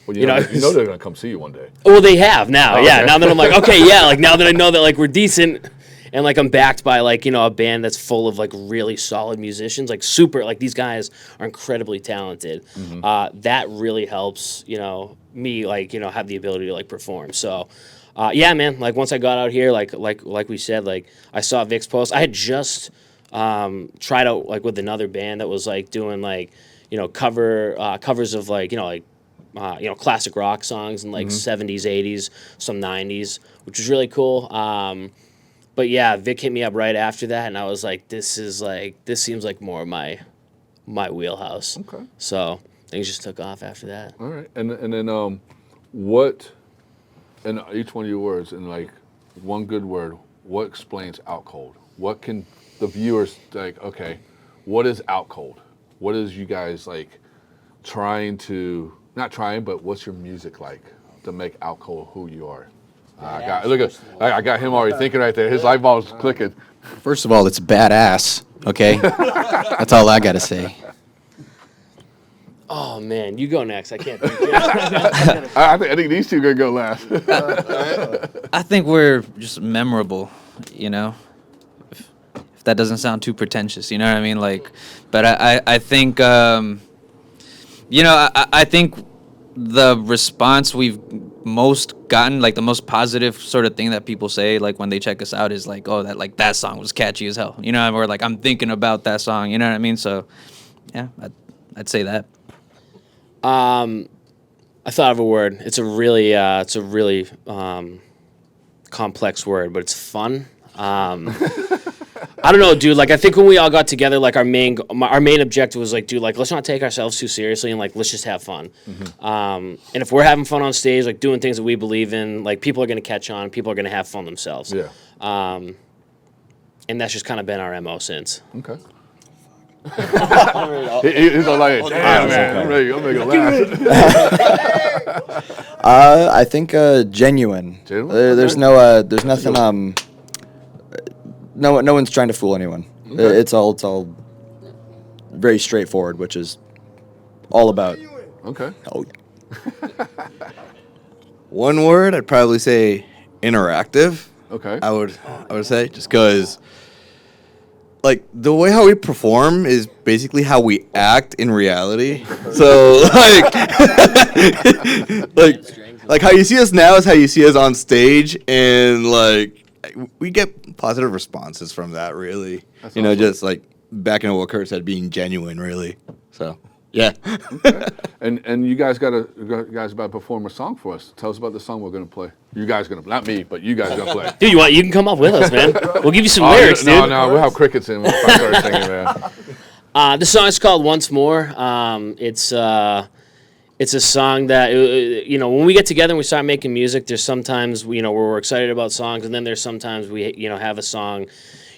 S2: Well, you know they're gonna come see you one day.
S5: Well, they have now.
S2: Oh,
S5: yeah.
S2: okay.
S5: Now that I'm like, okay, yeah. Like now that I know that like we're decent, and like I'm backed by like a band that's full of like really solid musicians, like super. Like these guys are incredibly talented. That really helps me like have the ability to like perform. So. Yeah, man. Like once I got out here, like we said, like I saw Vic's post. I had just tried out like with another band that was like doing like covers of like classic rock songs in like 70s, 80s, some 90s, which was really cool. But yeah, Vic hit me up right after that, and I was like, this seems like more of my wheelhouse.
S2: Okay.
S5: So things just took off after that.
S2: All right, and then what? In each one of your words, in like one good word, what explains OutCold? What can the viewers like? Okay, what is OutCold? What is you guys like not trying, but what's your music like to make OutCold who you are? I got him already thinking right there. His light bulb's clicking.
S9: First of all, it's badass. Okay, that's all I gotta say.
S5: Oh man, you go next. I can't. Think
S2: I think these two are gonna go last.
S8: I think we're just memorable, if that doesn't sound too pretentious, you know what I mean? Like, but I think, I think the response we've most gotten, like the most positive sort of thing that people say, like when they check us out, is like, oh, that song was catchy as hell, or like I'm thinking about that song, you know what I mean? So, yeah, I'd say that.
S5: I thought of a word. It's a really complex word, but it's fun. I don't know, dude. Like, I think when we all got together, like, our main objective was like, dude, like, let's not take ourselves too seriously and like, let's just have fun. And if we're having fun on stage, like doing things that we believe in, like, people are gonna catch on. People are gonna have fun themselves.
S2: Yeah.
S5: And that's just kind of been our MO since.
S2: Okay. He's all like, damn, man, I'm ready. I'm gonna laugh.
S6: I think genuine. There's nothing. No one's trying to fool anyone.
S2: Okay.
S6: It's all very straightforward, which is all about.
S2: Okay.
S6: Oh,
S7: One word, I'd probably say interactive.
S2: Okay.
S7: I would say, just because, like, the way how we perform is basically how we act in reality. So, like how you see us now is how you see us on stage, and like we get positive responses from that. Really,
S2: That's
S7: you know,
S2: awesome.
S7: just like backing up what Kurt said, being genuine. Really, so yeah.
S2: And you guys about to perform a song for us. Tell us about the song we're gonna play. You guys gonna, not me, but you guys gonna play.
S5: Dude, you can come up with us, man. We'll give you some lyrics, dude.
S2: No, we'll have crickets in. We'll start singing, man.
S5: This song is called Once More. It's a song that, you know, when we get together and we start making music, there's sometimes, you know, where we're excited about songs, and then there's sometimes we, you know, have a song,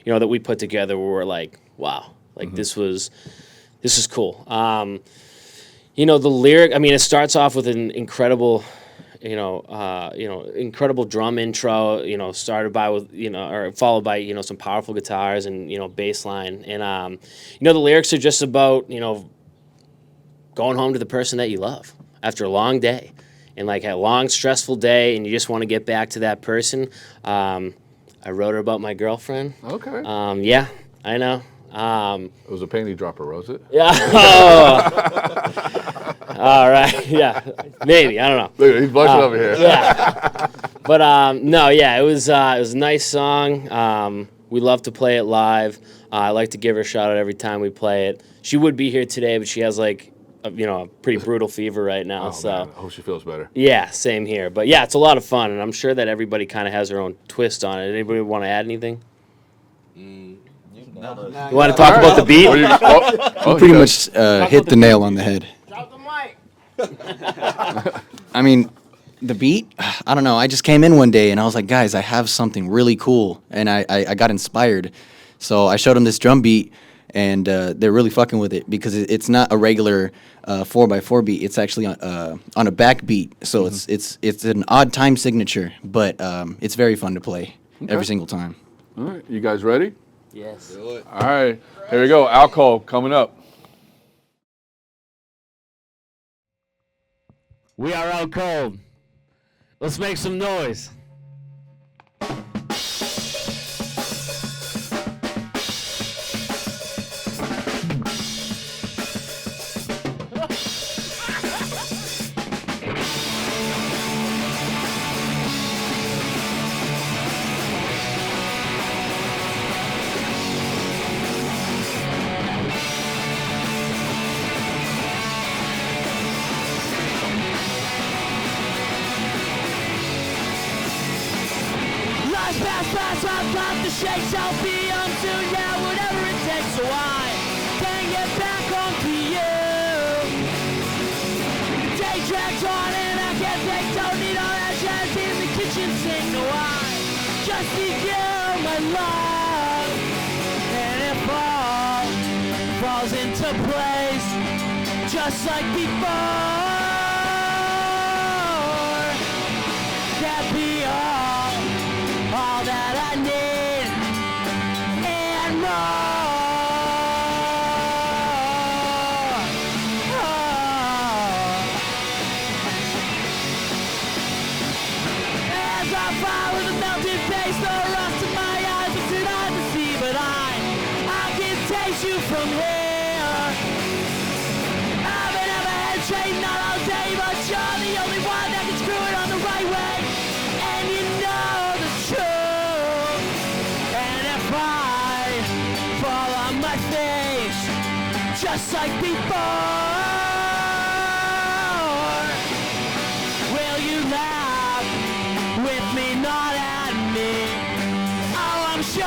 S5: you know, that we put together where we're like, wow, like this is cool. You know, the lyric, I mean, it starts off with an incredible, incredible drum intro, you know, followed by, you know, some powerful guitars and, you know, bass line. And, you know, the lyrics are just about, you know, going home to the person that you love after a long day and like a long, stressful day, and you just want to get back to that person. I wrote her about my girlfriend.
S2: Okay.
S5: Yeah, I know.
S2: It was a panty dropper, was it?
S5: Yeah. Oh. All right. Yeah. Maybe. I don't know.
S2: Look, he's blushing over here.
S5: Yeah. But no, yeah, it was a nice song. We love to play it live. I like to give her a shout out every time we play it. She would be here today, but she has like a pretty brutal fever right now.
S2: Oh,
S5: so
S2: man. I hope she feels better.
S5: yeah, same here. But yeah, it's a lot of fun, and I'm sure that everybody kind of has their own twist on it. Anybody want to add anything? You want to talk about the beat?
S9: Pretty much hit the nail on the head.
S1: Drop the mic.
S9: I mean, the beat, I don't know. I just came in one day and I was like, guys, I have something really cool. And I got inspired. So I showed them this drum beat, and they're really fucking with it because it's not a regular 4x4 beat. It's actually on a back beat. So it's an odd time signature, but it's very fun to play every single time.
S2: All right, you guys ready?
S5: Yes.
S2: All right, here we go. OutCold coming up.
S5: We are OutCold. Let's make some noise.
S10: Pass, I've got the shakes, I'll be on soon, yeah, whatever it takes, so I can get back onto you. The day drags on and I can't take, don't need all that jazz in the kitchen sink, no, I just need you, my love. And it falls into place, just like before. Can't be all that I need and more. As I follow the melted face, the rust in my eyes, it's too hard to see, but I can taste you from here. I've been head straight, not all day, but you're the only one that can screw it on the right way. And you know the truth. And if I fall on my face, just like before, will you laugh with me, not at me? me. Oh, I'm sure.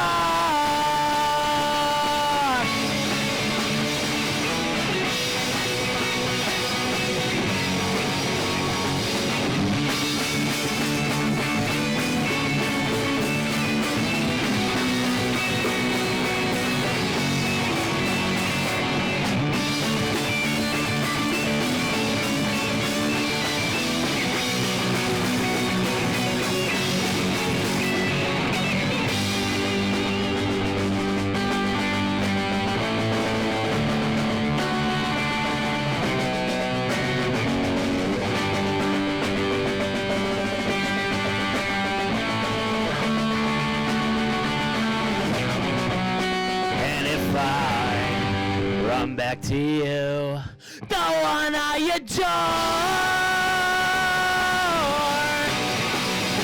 S10: And if I run back to you, the one I adore,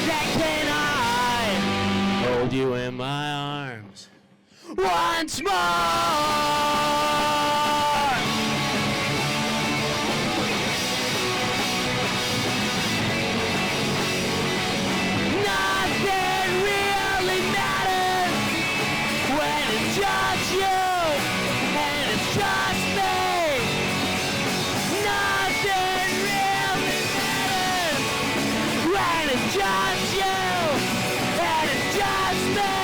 S10: then can I hold you in my arms once more? Nothing really matters when it's just you and it's just me. Nothing really matters when it's just you and it's just me.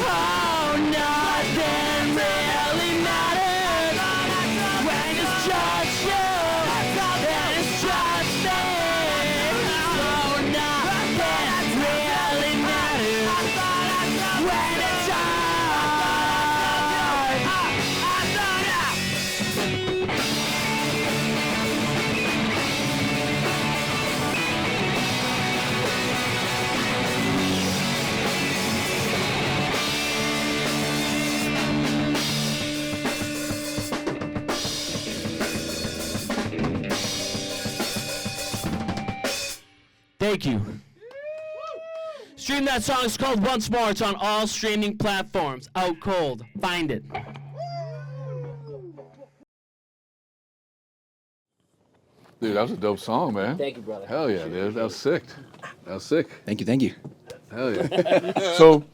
S10: Oh, nothing really matters when it's just you and it's just me. Oh, nothing really matters when it's us. Thank you. Stream that song. It's called Once More. It's on all streaming platforms. Out cold. Find it.
S2: Dude, that was a dope song, man.
S5: Thank you, brother.
S2: Hell yeah, dude. That was sick. That was sick.
S9: Thank you, thank you.
S2: Hell yeah. So,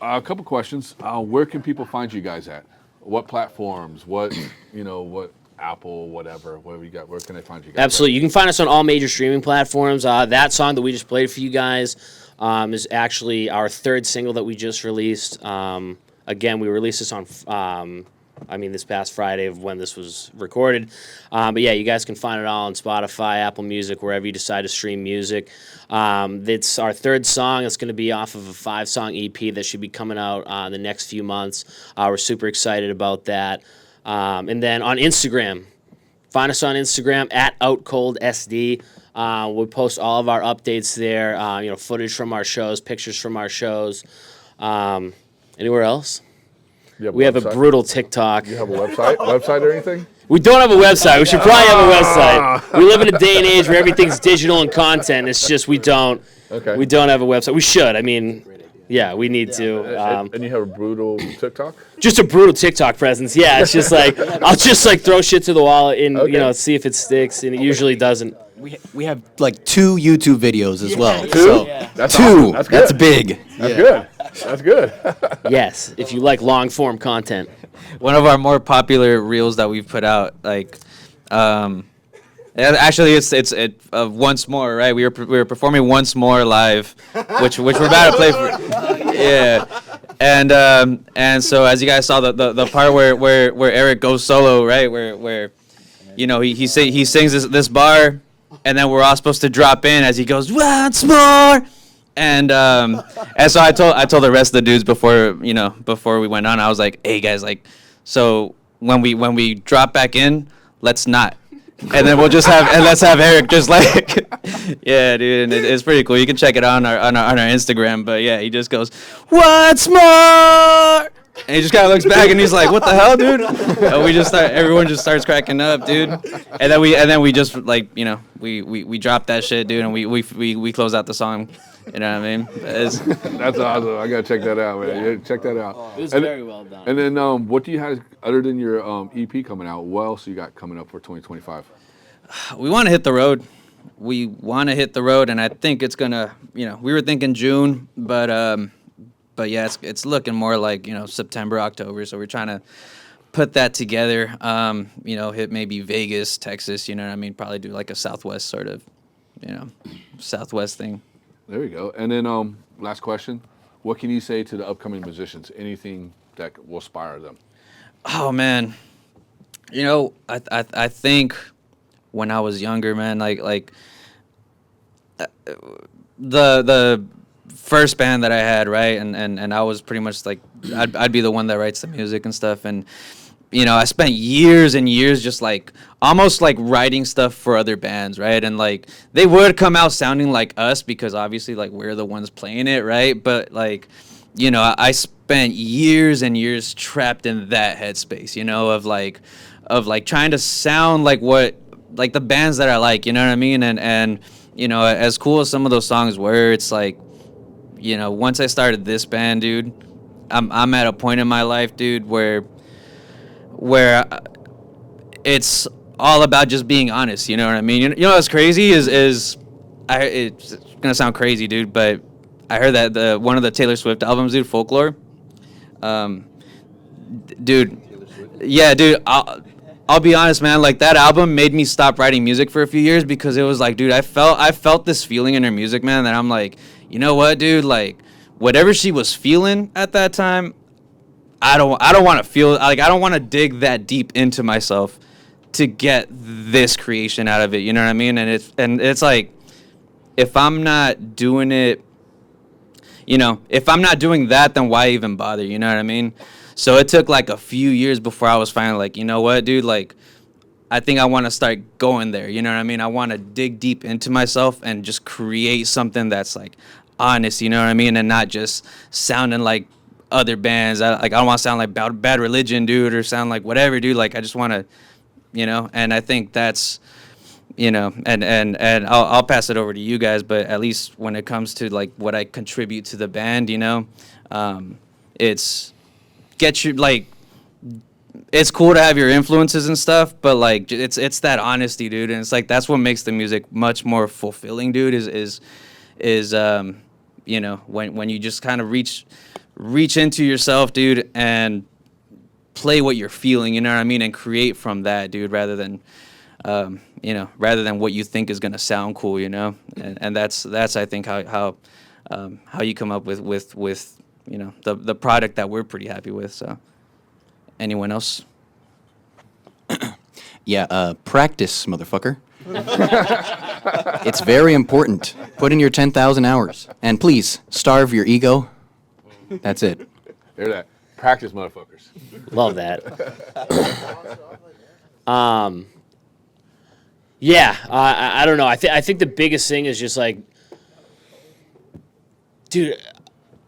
S2: a couple questions. Where can people find you guys at? What platforms? What, what Apple, whatever. Where we got? Where can I find you guys?
S5: Absolutely. You can find us on all major streaming platforms. That song that we just played for you guys is actually our third single that we just released. Again, we released this on, this past Friday of when this was recorded. But yeah, you guys can find it all on Spotify, Apple Music, wherever you decide to stream music. It's our third song. It's going to be off of a 5-song EP that should be coming out in the next few months. We're super excited about that. And then on Instagram, find us on Instagram at OutColdSD. We post all of our updates there, footage from our shows, pictures from our shows. Anywhere else? We have a brutal TikTok.
S2: You have a website or anything?
S5: We don't have a website. We should probably have a website. We live in a day and age where everything's digital and content. It's just we don't have a website. We should. Yeah, we need to.
S2: And you have a brutal TikTok?
S5: Just a brutal TikTok presence. Yeah, it's just like I'll just throw shit to the wall and see if it sticks, and it usually doesn't.
S9: We have like 2 YouTube videos as well.
S2: 2?
S9: So
S2: That's
S9: 2.
S2: Awesome. That's good.
S9: That's big.
S2: That's good. That's good.
S5: Yes, if you like long form content.
S8: One of our more popular reels that we've put out, actually it's Once More, right? We were performing Once More live, which we're about to play for. Yeah. And so as you guys saw the part where Eric goes solo, right? Where he sings this bar, and then we're all supposed to drop in as he goes once more. And so I told the rest of the dudes before we went on, I was like, hey guys, so when we drop back in, let's not. And then let's have Eric just yeah, dude, and it's pretty cool. You can check it out on our Instagram. But yeah, he just goes, once more. And he just kind of looks back and he's like, what the hell, dude? And everyone just starts cracking up, dude. And then we just we drop that shit, dude, and we close out the song. You know what I mean?
S2: That's awesome. I gotta check that out, man. Yeah, check that out.
S5: It was very well done.
S2: And then, what do you have other than your EP coming out? What else you got coming up for 2025?
S8: We want to hit the road. want to hit the road, and I think it's gonna, we were thinking June, but yeah, it's looking more like September, October. So we're trying to put that together. Hit maybe Vegas, Texas. You know what I mean? Probably do like a Southwest sort of, Southwest thing.
S2: There you go. And then last question: what can you say to the upcoming musicians? Anything that will inspire them?
S8: Oh man, I think when I was younger, man, like the first band that I had, right, and I was pretty much like I'd be the one that writes the music and stuff, and I spent years and years just like almost like writing stuff for other bands, right, and like they would come out sounding like us because obviously like we're the ones playing it, right, but like I spent years and years trapped in that headspace, of like trying to sound like like the bands that I like, you know what I mean? And as cool as some of those songs were, it's like, once I started this band, dude, I'm at a point in my life, dude, where it's all about just being honest, you know what I mean? What's crazy is it's gonna sound crazy, dude, but I heard that one of the Taylor Swift albums, dude, Folklore, dude, yeah, dude, I'll be honest, man, like that album made me stop writing music for a few years because it was like, dude, I felt this feeling in her music, man, that I'm like, you know what, dude, like whatever she was feeling at that time, I don't want to feel like I don't want to dig that deep into myself to get this creation out of it, you know what I mean? And it's like if I'm not doing it, if I'm not doing that, then why even bother, you know what I mean? So it took like a few years before I was finally like, you know what, dude, like I think I want to start going there, you know what I mean? I want to dig deep into myself and just create something that's like honest, you know what I mean? And not just sounding like other bands. I don't want to sound like Bad Religion, dude, or sound like whatever, dude. Like I just want to, and I think that's, and I'll pass it over to you guys, but at least when it comes to like what I contribute to the band, it's it's cool to have your influences and stuff, but like it's that honesty, dude, and it's like that's what makes the music much more fulfilling, dude. Is when you just kind of reach into yourself, dude, and play what you're feeling, you know what I mean, and create from that, dude, rather than what you think is gonna sound cool, and that's I think how you come up with the product that we're pretty happy with. So, anyone else?
S9: Yeah, practice, motherfucker. It's very important. Put in your 10,000 hours, and please starve your ego. That's it.
S2: Hear that? Practice, motherfuckers.
S5: Love that. Yeah, I don't know. I think the biggest thing is just like, dude,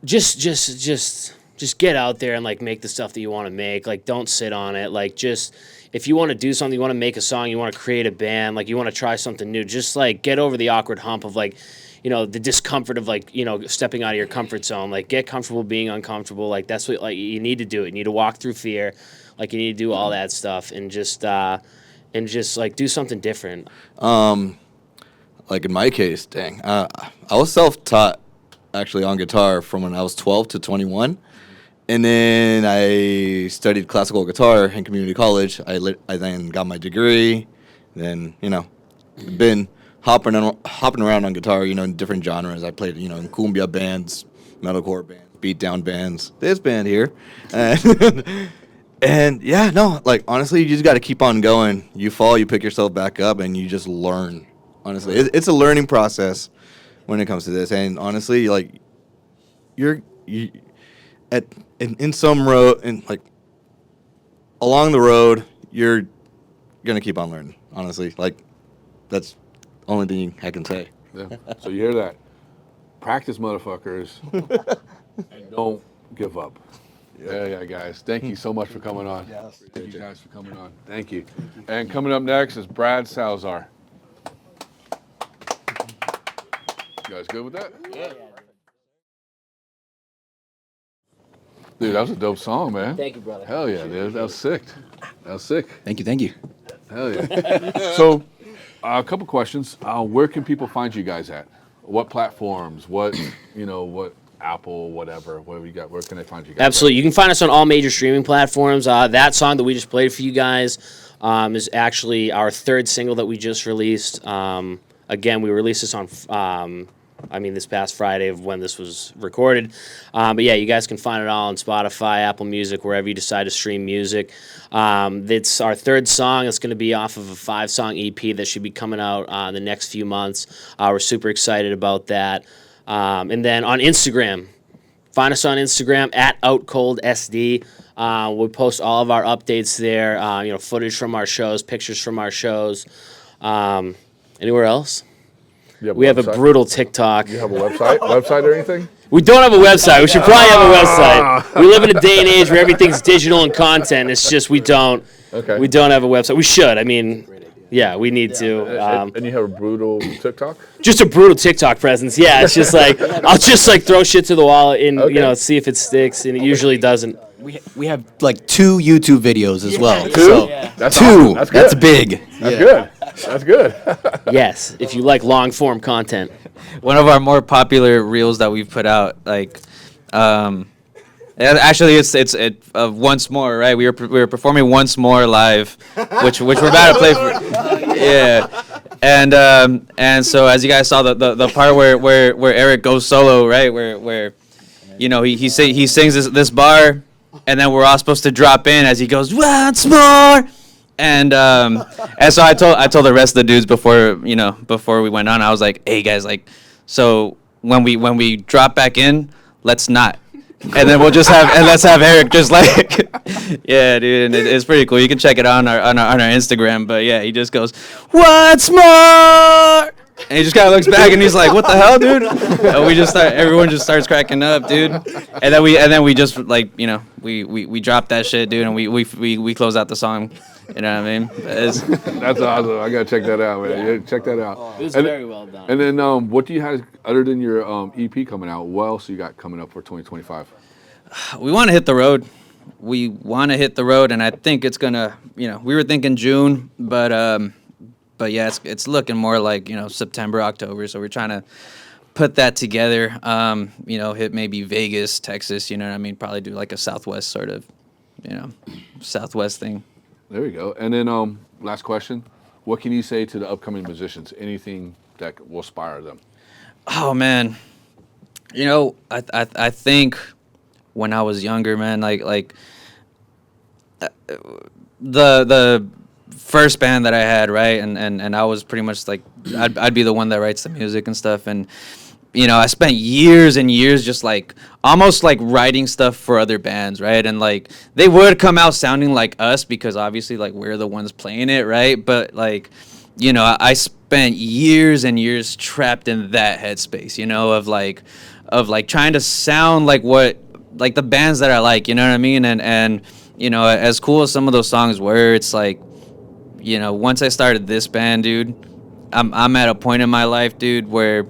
S5: just get out there and like make the stuff that you want to make. Like, don't sit on it. Like, just if you want to do something, you want to make a song, you want to create a band, like you want to try something new. Just like get over the awkward hump of like, the discomfort of like, stepping out of your comfort zone. Like, get comfortable being uncomfortable. Like, that's what like you need to do. You need to walk through fear. Like, you need to do all that stuff and just like do something different.
S7: Like in my case, dang, I was self-taught actually on guitar from when I was 12 to 21. And then I studied classical guitar in community college. I then got my degree. Then, been hopping around on guitar, in different genres. I played, in cumbia bands, metalcore bands, beatdown bands. This band here. And yeah, no, like honestly, you just got to keep on going. You fall, you pick yourself back up, and you just learn. Honestly, it's a learning process when it comes to this. And honestly, like in some road and like along the road, you're gonna keep on learning. Honestly, like that's the only thing I can say.
S2: Yeah. So you hear that? Practice, motherfuckers, and don't give up. Yeah, guys. Thank you so much for coming on. Yes. Thank you guys for coming on. Thank you. And coming up next is Brad Salazar. You guys good with that?
S5: Yeah.
S2: Dude, that was a dope song, man.
S5: Thank you, brother.
S2: Hell yeah, dude. That was sick.
S9: Thank you.
S2: Hell yeah. So, A couple questions. Where can people find you guys at? What platforms? What what Apple, whatever. What we got? Where can they find you guys?
S5: Absolutely, you can find us on all major streaming platforms. That song that we just played for you guys is actually our third single that we just released. Again, we released this on. This past Friday of when this was recorded. But yeah, you guys can find it all on Spotify, Apple Music, wherever you decide to stream music. It's our third song. It's going to be off of a 5-song EP that should be coming out in the next few months. We're super excited about that. And then on Instagram, find us on Instagram at OutColdSD. We post all of our updates there, footage from our shows, pictures from our shows. Anywhere else? We have a brutal TikTok.
S2: You have a website or anything?
S5: We don't have a website. We should probably have a website. We live in a day and age where everything's digital and content. It's just we don't have a website. We should. We need to.
S2: And you have a brutal TikTok?
S5: Just a brutal TikTok presence. Yeah, it's just like I'll just like throw shit to the wall and see if it sticks, and it usually doesn't.
S9: We have like 2 YouTube videos as well.
S2: 2?
S9: So,
S2: That's
S9: 2.
S2: Awesome. That's good.
S9: That's big.
S2: That's good. That's good.
S5: Yes, if you like long form content.
S8: One of our more popular reels that we've put out, actually it's Once More, right? We were performing Once More live, which we're about to play for. Yeah. And so as you guys saw the part where Eric goes solo, right? Where he sings this bar, and then we're all supposed to drop in as he goes once more. And so I told the rest of the dudes before we went on, I was like, hey guys, so when we drop back in, let's not. And then let's have Eric just yeah, dude, and it's pretty cool. You can check it out on our Instagram. But yeah, he just goes once more, and he just kind of looks back and he's like, what the hell, dude? And everyone just starts cracking up, dude. And then we just we drop that shit, dude, and we close out the song. You know what I mean?
S2: That's awesome. I gotta check that out, man. Yeah, check that out.
S5: It was very well done.
S2: And then, what do you have other than your EP coming out? What else you got coming up for 2025?
S8: We want to hit the road. And I think it's gonna. We were thinking June, but yeah, it's looking more like September, October. So we're trying to put that together. Hit maybe Vegas, Texas. You know what I mean? Probably do like a Southwest sort of, Southwest thing.
S2: There you go. And then last question. What can you say to the upcoming musicians? Anything that will inspire them?
S8: Oh, man. I think when I was younger, man, the first band that I had, right? And I was pretty much I'd be the one that writes the music and stuff. And I spent years and years just almost writing stuff for other bands, right? And they would come out sounding like us because obviously we're the ones playing it, right? But I spent years and years trapped in that headspace, of trying to sound like the bands that I like, you know what I mean? And as cool as some of those songs were, it's once I started this band, dude, I'm at a point in my life, dude, where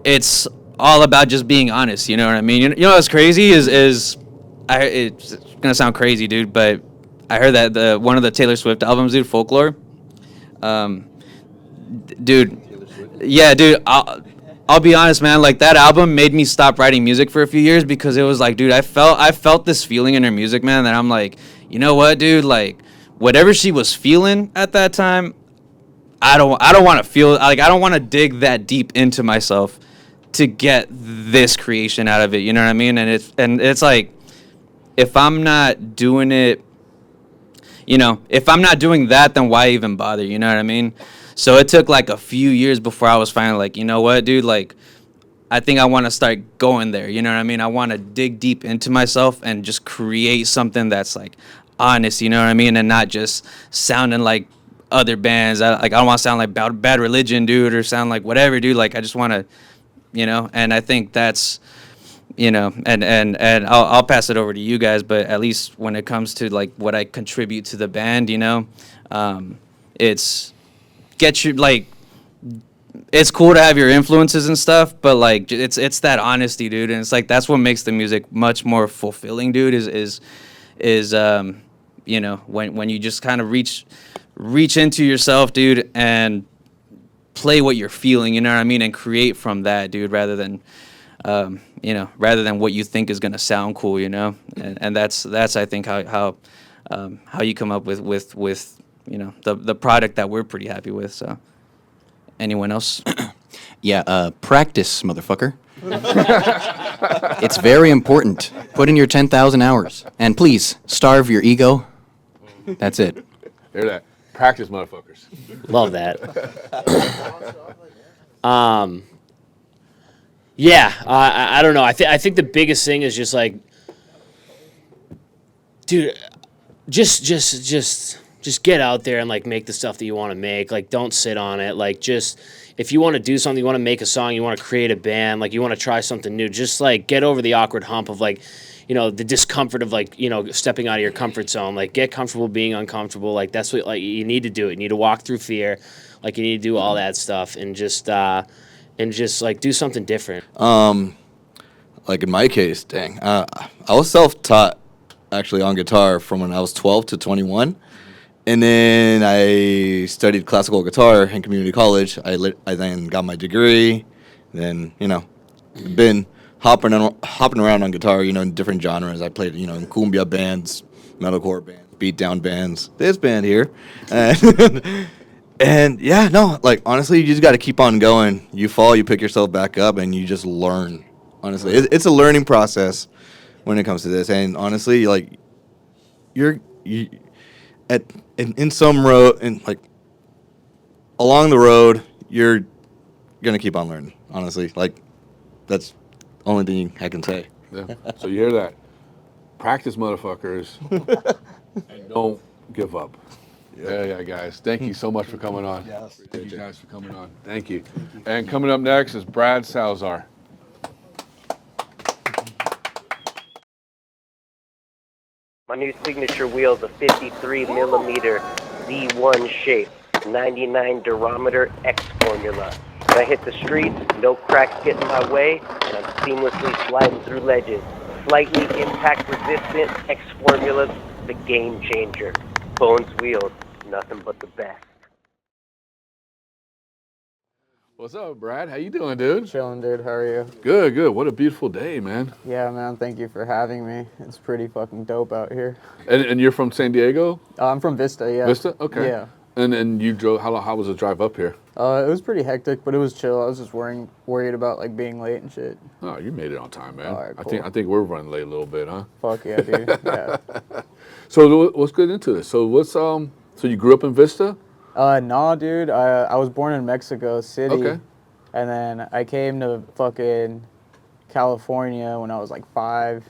S8: it's all about just being honest, you know what I mean? What's crazy is it's gonna sound crazy, dude, but I heard that one of the Taylor Swift albums, dude, Folklore, dude, I'll be honest, man, that album made me stop writing music for a few years because it was dude, I felt this feeling in her music, man, that I'm you know what, dude, whatever she was feeling at that time, I don't want to feel I don't want to dig that deep into myself to get this creation out of it. You know what I mean? And it's if I'm not doing it, if I'm not doing that, then why even bother? You know what I mean? So it took a few years before I was finally you know what, dude? I think I want to start going there. You know what I mean? I want to dig deep into myself and just create something that's honest. You know what I mean? And not just sounding like other bands. I don't want to sound like Bad Religion, dude, or sound like whatever, dude. I just want to, and I think that's, and I'll pass it over to you guys, but at least when it comes to what I contribute to the band, it's it's cool to have your influences and stuff, but it's that honesty, dude, and it's that's what makes the music much more fulfilling, dude, is when you just kind of reach reach into yourself, dude, and play what you're feeling, you know what I mean, and create from that, dude, rather than rather than what you think is gonna sound cool, you know, and that's I think how you come up with the product that we're pretty happy with. So, anyone else?
S9: Yeah, practice, motherfucker. It's very important. Put in your 10,000 hours, and please starve your ego. That's it.
S2: Hear that? Practice, motherfuckers.
S5: Love that. Yeah, I don't know. I think the biggest thing is just like, dude, just get out there and like make the stuff that you want to make. Like, don't sit on it. Like, just if you want to do something, you want to make a song, you want to create a band, like you want to try something new, just like get over the awkward hump of like, the discomfort of like, stepping out of your comfort zone. Like, get comfortable being uncomfortable. Like, that's what like you need to do. You need to walk through fear. Like, you need to do all that stuff and just like do something different.
S7: Like in my case, dang, I was self-taught actually on guitar from when I was 12 to 21. And then I studied classical guitar in community college. I then got my degree. Then, been hopping around on guitar, in different genres. I played, in cumbia bands, metalcore bands, beatdown bands, this band here. And yeah, no, like honestly, you just got to keep on going. You fall, you pick yourself back up, and you just learn. Honestly, it's a learning process when it comes to this. And honestly, like in some road and like along the road, you're gonna keep on learning. Honestly, like that's the only thing I can say.
S2: Yeah. So you hear that? Practice, motherfuckers, and don't give up. Yeah, guys. Thank you so much for coming on.
S6: Yes.
S2: Thank you guys for coming on. Thank you. And coming up next is Brad Salazar.
S11: My new signature wheel is a 53 millimeter Z1 shape, 99 durometer X formula. When I hit the streets, no cracks get in my way, and I'm seamlessly sliding through ledges. Slightly impact resistant X formula's the game changer. Bones wheels, nothing but the best.
S2: What's up, Brad? How you doing, dude?
S12: Chilling, dude. How are you?
S2: Good, good. What a beautiful day, man.
S12: Yeah, man. Thank you for having me. It's pretty fucking dope out here.
S2: And you're from San Diego?
S12: I'm from Vista, yeah.
S2: Vista? Okay.
S12: Yeah.
S2: And you drove, how was the drive up here?
S12: It was pretty hectic, but it was chill. I was just worried about like being late and shit.
S2: Oh, you made it on time, man.
S12: All right, cool.
S2: I think we're running late a little bit, huh?
S12: Fuck yeah, dude. Yeah.
S2: So let's get into this. So so you grew up in Vista?
S12: Nah, dude. I was born in Mexico City.
S2: Okay.
S12: And then I came to fucking California when I was like 5.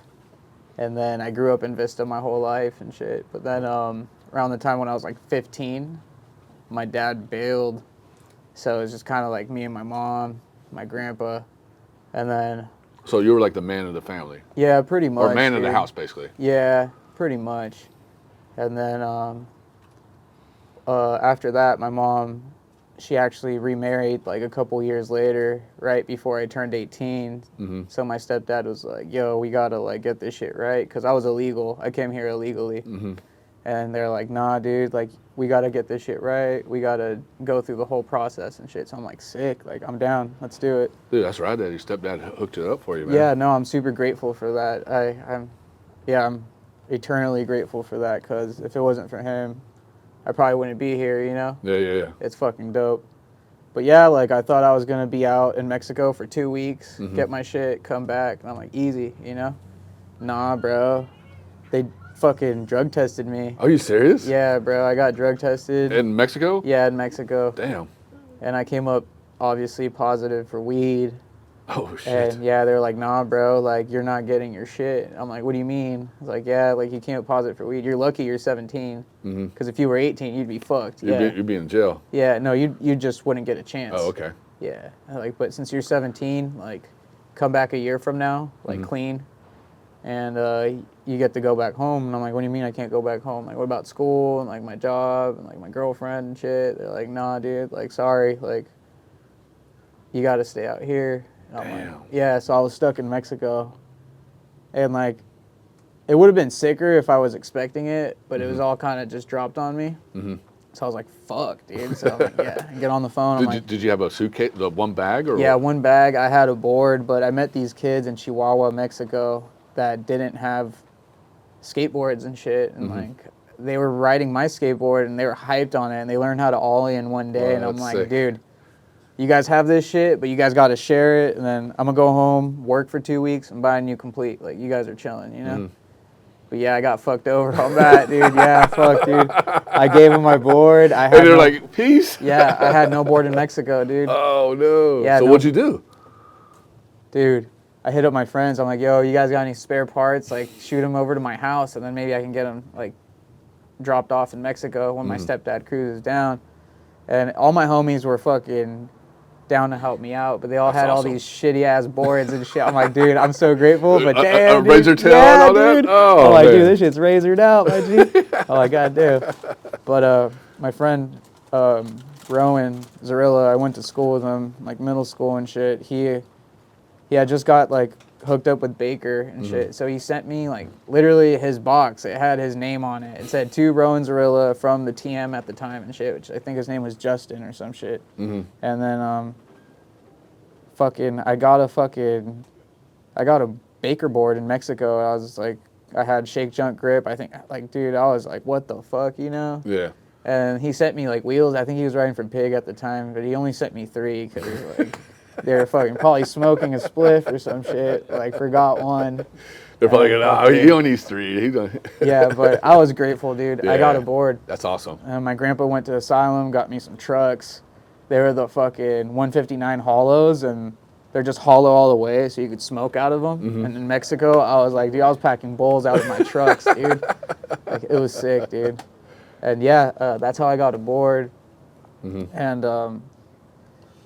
S12: And then I grew up in Vista my whole life and shit. But then around the time when I was like 15, my dad bailed. So it was just kind of like me and my mom, my grandpa, and then...
S2: So you were like the man of the family?
S12: Yeah, pretty much.
S2: Or man of
S12: dude.
S2: the house, basically?
S12: Yeah, pretty much. And then after that, my mom, she actually remarried like a couple years later, right before I turned 18.
S2: Mm-hmm.
S12: So my stepdad was like, yo, we gotta like get this shit right. Because I was illegal. I came here illegally.
S2: Mm-hmm.
S12: And they're like, nah, dude, like, we gotta get this shit right. We gotta go through the whole process and shit. So I'm like, sick, like, I'm down. Let's do it.
S2: Dude, that's right, that your stepdad hooked it up for you, man.
S12: Yeah, no, I'm super grateful for that. I'm eternally grateful for that, because if it wasn't for him, I probably wouldn't be here, you know?
S2: Yeah.
S12: It's fucking dope. But yeah, like, I thought I was gonna be out in Mexico for 2 weeks,
S2: Mm-hmm.
S12: get my shit, come back, and I'm like, easy, you know? Nah, bro. They fucking drug tested me.
S2: Are you serious?
S12: Yeah, bro, I got drug tested.
S2: In Mexico?
S12: Yeah, in Mexico.
S2: Damn.
S12: And I came up obviously positive for weed.
S2: Oh, shit.
S12: And yeah, they're like, nah, bro, like, you're not getting your shit. I'm like, what do you mean? I was like, yeah, like, you came up positive for weed. You're lucky you're 17.
S2: Mm-hmm.
S12: Because if you were 18, you'd be fucked.
S2: You'd be in jail.
S12: Yeah, no, you just wouldn't get a chance.
S2: Oh, okay.
S12: Yeah, like, but since you're 17, like, come back a year from now, like,
S2: Mm-hmm.
S12: clean. And you get to go back home. And I'm like, what do you mean I can't go back home? Like, what about school and, like, my job and, like, my girlfriend and shit? They're like, nah, dude, like, sorry, like, you got to stay out here. And I'm like, yeah, so I was stuck in Mexico. And, like, it would have been sicker if I was expecting it, but it was all kind of just dropped on me.
S2: Mm-hmm.
S12: So I was like, fuck, dude. So I'm like, yeah, get on the phone.
S2: Did you have a suitcase, the one bag? Or
S12: yeah, one bag. I had a board, but I met these kids in Chihuahua, Mexico that didn't have skateboards and shit. And like, they were riding my skateboard and they were hyped on it and they learned how to ollie in one day. And I'm like,
S2: sick.
S12: dude, you guys have this shit, but you guys got to share it. And then I'm going to go home, work for 2 weeks and buy a new complete. Like, you guys are chilling, you know? But yeah, I got fucked over on that, dude. Yeah, fuck, dude. I gave him my board.
S2: And they're like, peace?
S12: Yeah, I had no board in Mexico, dude.
S2: Oh, no.
S12: Yeah,
S2: so what'd you do?
S12: Dude, I hit up my friends. I'm like, yo, you guys got any spare parts? Like, shoot them over to my house, and then maybe I can get them, like, dropped off in Mexico when my stepdad cruises down. And all my homies were fucking down to help me out, but they all had all these shitty-ass boards and shit. I'm like, dude, I'm so grateful, but damn, dude.
S2: Razor tail and all that?
S12: Dude.
S2: Oh,
S12: I'm like,
S2: man.
S12: dude, this shit's razored out, my G. I'm like, God damn. But my friend Rowan Zarilla, I went to school with him, like middle school and shit. He had just got like hooked up with Baker and shit. So he sent me like literally his box. It had his name on it. It said to Rowan Zarilla from the TM at the time and shit, which I think his name was Justin or some shit. And then I got a Baker board in Mexico. I was like, I had shake junk grip. I think like, dude, I was like, what the fuck, you know?
S2: Yeah.
S12: And he sent me like wheels. I think he was riding for Pig at the time, but he only sent me 3 because like they were fucking probably smoking a spliff or some shit. Like forgot one.
S2: They're probably going, oh, he only needs 3. He don't.
S12: Yeah, but I was grateful, dude.
S2: Yeah.
S12: I got a board.
S2: That's awesome.
S12: And my grandpa went to Asylum, got me some trucks. They were the fucking 159 hollows, and they're just hollow all the way, so you could smoke out of them. And in Mexico, I was like, dude, I was packing bowls out of my trucks, dude. Like, it was sick, dude. And yeah, that's how I got a board. And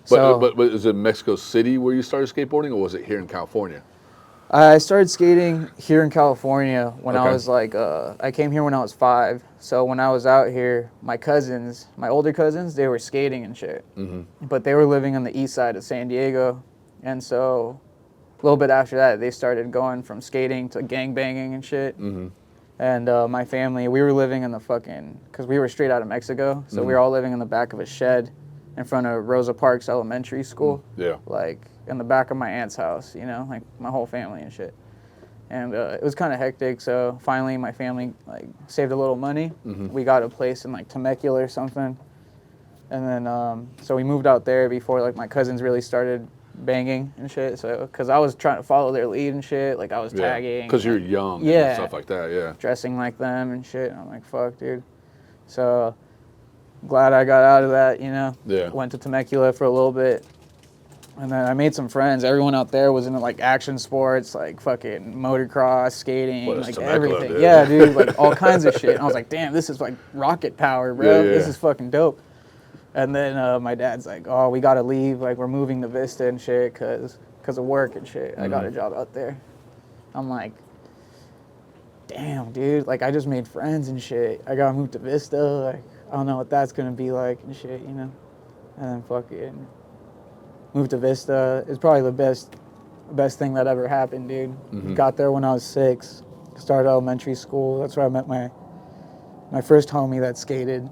S2: But is it Mexico City where you started skateboarding, or was it here in California?
S12: I started skating here in California when I was like, I came here when I was 5. So when I was out here, my cousins, my older cousins, they were skating and shit. But they were living on the east side of San Diego. And so a little bit after that, they started going from skating to gangbanging and shit. And my family, we were living in the fucking, because we were straight out of Mexico. So we were all living in the back of a shed in front of Rosa Parks Elementary School.
S2: Yeah.
S12: Like in the back of my aunt's house, you know, like my whole family and shit. And it was kind of hectic. So finally my family like saved a little money. We got a place in like Temecula or something. And then, so we moved out there before like my cousins really started banging and shit. So, cause I was trying to follow their lead and shit. Like I was tagging.
S2: Because you're young
S12: Yeah.
S2: and stuff like that, yeah.
S12: Dressing like them and shit. And I'm like, fuck, dude. So glad I got out of that, you know.
S2: Yeah.
S12: Went to Temecula for a little bit. And then I made some friends. Everyone out there was into like action sports, like fucking motocross, skating,
S2: What is
S12: like
S2: Temecula,
S12: everything.
S2: dude?
S12: Yeah, dude, like all kinds of shit. And I was like, damn, this is like rocket power, bro.
S2: Yeah, yeah.
S12: This is fucking dope. And then my dad's like, oh, we gotta leave. Like we're moving to Vista and shit cause of work and shit. I got a job out there. I'm like, damn, dude. Like I just made friends and shit. I gotta move to Vista. Like I don't know what that's gonna be like and shit, you know. And then fucking moved to Vista. It's probably the best thing that ever happened, dude. Got there when I was 6. Started elementary school. That's where I met my first homie that skated.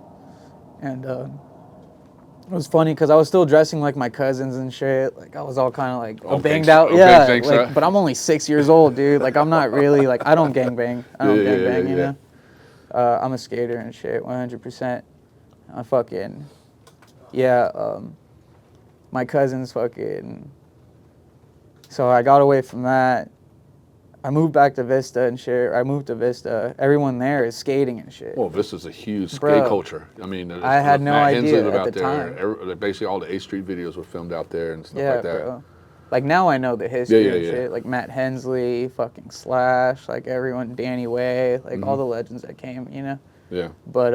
S12: And it was funny because I was still dressing like my cousins and shit. Like I was all kind of like banged out. Yeah, like, but I'm only 6 years old, dude. Like I'm not really like I don't gangbang. I don't gangbang, you know. I'm a skater and shit, 100%. I fucking my cousins fucking. So I got away from that. I moved back to Vista and shit. I moved to Vista. Everyone there is skating and shit.
S2: Well, Vista's a huge skate
S12: Bro,
S2: culture. I mean,
S12: I had no
S2: Matt
S12: idea
S2: Hensley lived
S12: at
S2: out
S12: the
S2: there.
S12: time.
S2: Basically, all the A Street videos were filmed out there and stuff
S12: Yeah,
S2: like that.
S12: bro. Like now I know the history and
S2: yeah.
S12: shit. Like Matt Hensley, fucking Slash, like everyone, Danny Way, like all the legends that came, you know.
S2: Yeah.
S12: But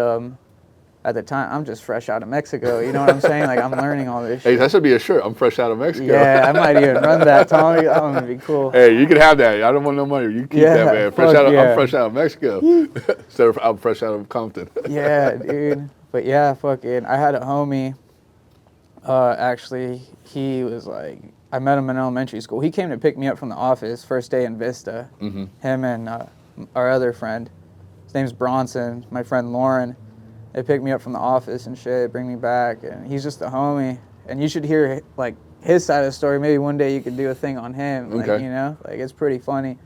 S12: at the time, I'm just fresh out of Mexico. You know what I'm saying? Like I'm learning all this shit.
S2: Hey, that should be a shirt. I'm fresh out of Mexico.
S12: Yeah, I might even run that, Tommy. That would be cool.
S2: Hey, you can have that. I don't want no money. You keep that, man. I'm fresh out of Mexico. Instead of I'm fresh out of Compton.
S12: Yeah, dude. But yeah, fucking, I had a homie. Actually, he was like, I met him in elementary school. He came to pick me up from the office first day in Vista. Him and our other friend. His name's Bronson. My friend Lauren. They pick me up from the office and shit, bring me back, and he's just a homie. And you should hear like his side of the story. Maybe one day you could do a thing on him. Like,
S2: Okay.
S12: you know, like it's pretty funny.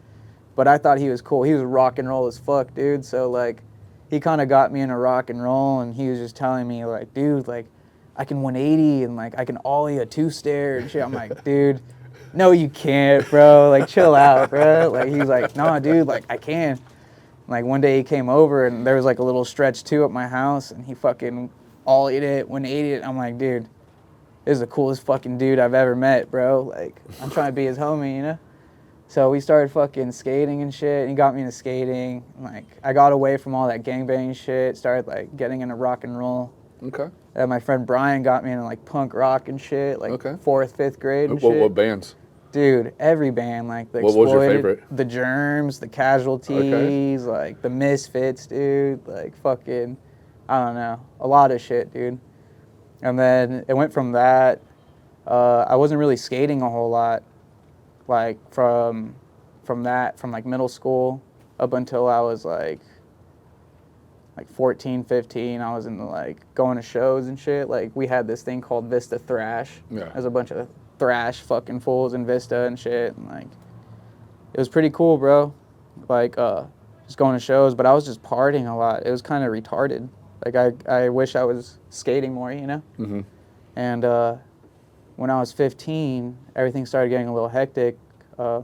S12: But I thought he was cool. He was rock and roll as fuck, dude. So like, he kind of got me into rock and roll, and he was just telling me like, dude, like, I can 180 and like I can ollie a 2-stair and shit. I'm like, dude, no, you can't, bro. Like, chill out, bro. Like, he's like, nah, dude, like I can. Like one day he came over and there was like a little stretch too at my house, and he fucking ollied it, 180 it. I'm like, dude, this is the coolest fucking dude I've ever met, bro. Like, I'm trying to be his homie, you know? So we started fucking skating and shit, and he got me into skating. Like, I got away from all that gangbang shit, started like getting into rock and roll.
S2: Okay.
S12: And my friend Brian got me into like punk rock and shit, like 4th, 5th grade and shit.
S2: What bands?
S12: Dude, every band, like the
S2: What was your
S12: Exploited,
S2: favorite?
S12: The Germs, the Casualties, like the Misfits, dude, like fucking, I don't know, a lot of shit, dude. And then it went from that. I wasn't really skating a whole lot, like from like middle school up until I was like 14, 15. I was into like going to shows and shit. Like we had this thing called Vista Thrash.
S2: Yeah.
S12: There's a bunch of thrash fucking fools in Vista and shit. And like, it was pretty cool, bro. Like just going to shows, but I was just partying a lot. It was kind of retarded. Like I wish I was skating more, you know?
S2: Mm-hmm.
S12: And when I was 15, everything started getting a little hectic. I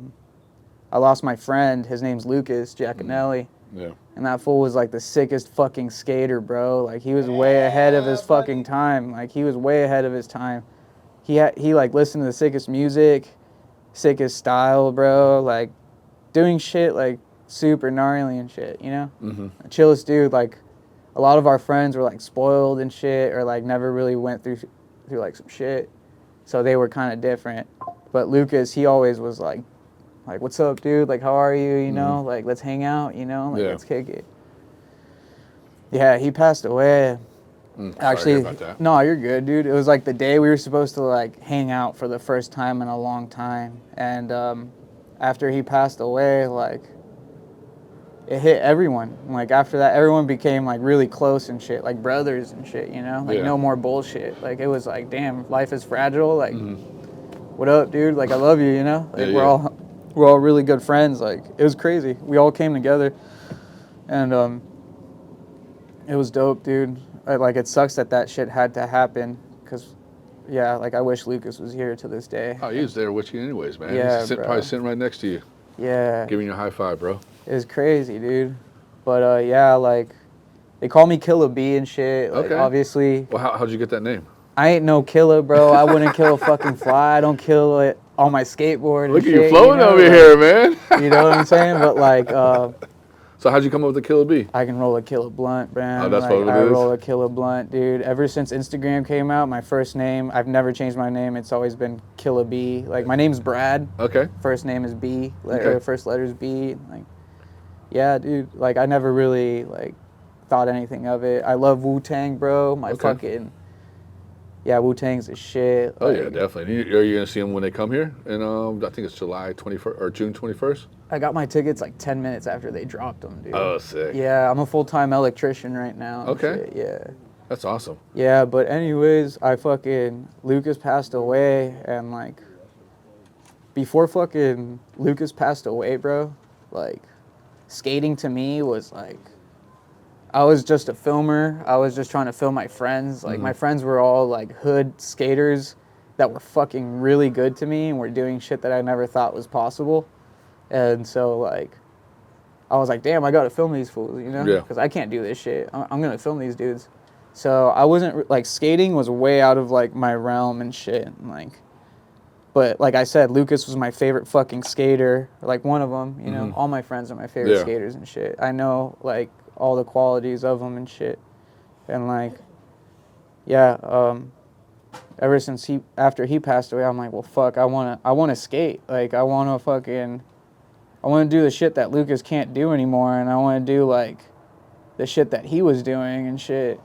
S12: lost my friend. His name's Lucas Giaconelli.
S2: Yeah.
S12: And that fool was like the sickest fucking skater, bro. Like he was way ahead of his fucking time. Like he was way ahead of his time. He like listened to the sickest music, sickest style, bro. Like doing shit like super gnarly and shit, you know?
S2: Mm-hmm.
S12: Chillest dude. Like a lot of our friends were like spoiled and shit, or like never really went through like some shit. So they were kind of different. But Lucas, he always was like, what's up, dude? Like, how are you? You know, like, let's hang out, you know? Like, let's kick it. Yeah, he passed away. Actually,
S2: sorry about that.
S12: no, you're good, dude. It was like the day we were supposed to like hang out for the first time in a long time. And after he passed away, like, it hit everyone. Like, after that, everyone became like really close and shit, like brothers and shit, you know? Like, no more bullshit. Like, it was like, damn, life is fragile. Like, what up, dude? Like, I love you, you know? Like, we're all really good friends. Like, it was crazy. We all came together, and it was dope, dude. Like, it sucks that shit had to happen, because, yeah, like, I wish Lucas was here to this day.
S2: Oh, he was there with you anyways, man.
S12: Yeah,
S2: He's
S12: bro.
S2: probably sitting right next to you.
S12: Yeah.
S2: Giving you a high five, bro.
S12: It was crazy, dude. But, yeah, like, they call me Killer B and shit. Like, obviously.
S2: Well, how'd you get that name?
S12: I ain't no killer, bro. I wouldn't kill a fucking fly. I don't kill it on my skateboard and
S2: Look at
S12: shit,
S2: you flowing over
S12: like,
S2: here, man.
S12: You know what I'm saying? But, like,
S2: so how'd you come up with the Killer B?
S12: I can roll a killer blunt, man.
S2: Oh, that's
S12: like,
S2: what it
S12: I
S2: is?
S12: roll a killer blunt, dude. Ever since Instagram came out, my first name, I've never changed my name. It's always been Killer B. Like, my name's Brad.
S2: Okay.
S12: First name is B.
S2: Okay.
S12: First letter's B. Like, yeah, dude. Like, I never really, like, thought anything of it. I love Wu-Tang, bro. My fucking... Yeah, Wu-Tang's the shit.
S2: Oh,
S12: like,
S2: yeah, definitely. Are you going to see them when they come here? And I think it's July 21st or June 21st?
S12: I got my tickets like 10 minutes after they dropped them, dude.
S2: Oh, sick.
S12: Yeah, I'm a full-time electrician right now. and
S2: Okay.
S12: shit, yeah.
S2: That's awesome.
S12: Yeah, but anyways, Lucas passed away, and like, before fucking Lucas passed away, bro, like, skating to me was like, I was just a filmer. I was just trying to film my friends. Like, my friends were all like hood skaters that were fucking really good to me and were doing shit that I never thought was possible. And so, like, I was like, damn, I gotta film these fools, you know?
S2: Yeah.
S12: Because I can't do this shit. I'm gonna film these dudes. So I wasn't, like, skating was way out of, like, my realm and shit. And, like, but, like I said, Lucas was my favorite fucking skater. Like, one of them, you know? All my friends are my favorite skaters and shit. I know, like, all the qualities of them and shit. And, like, yeah, ever since after he passed away, I'm like, well, fuck, I wanna skate. Like, I wanna do the shit that Lucas can't do anymore, and I wanna do, like, the shit that he was doing and shit.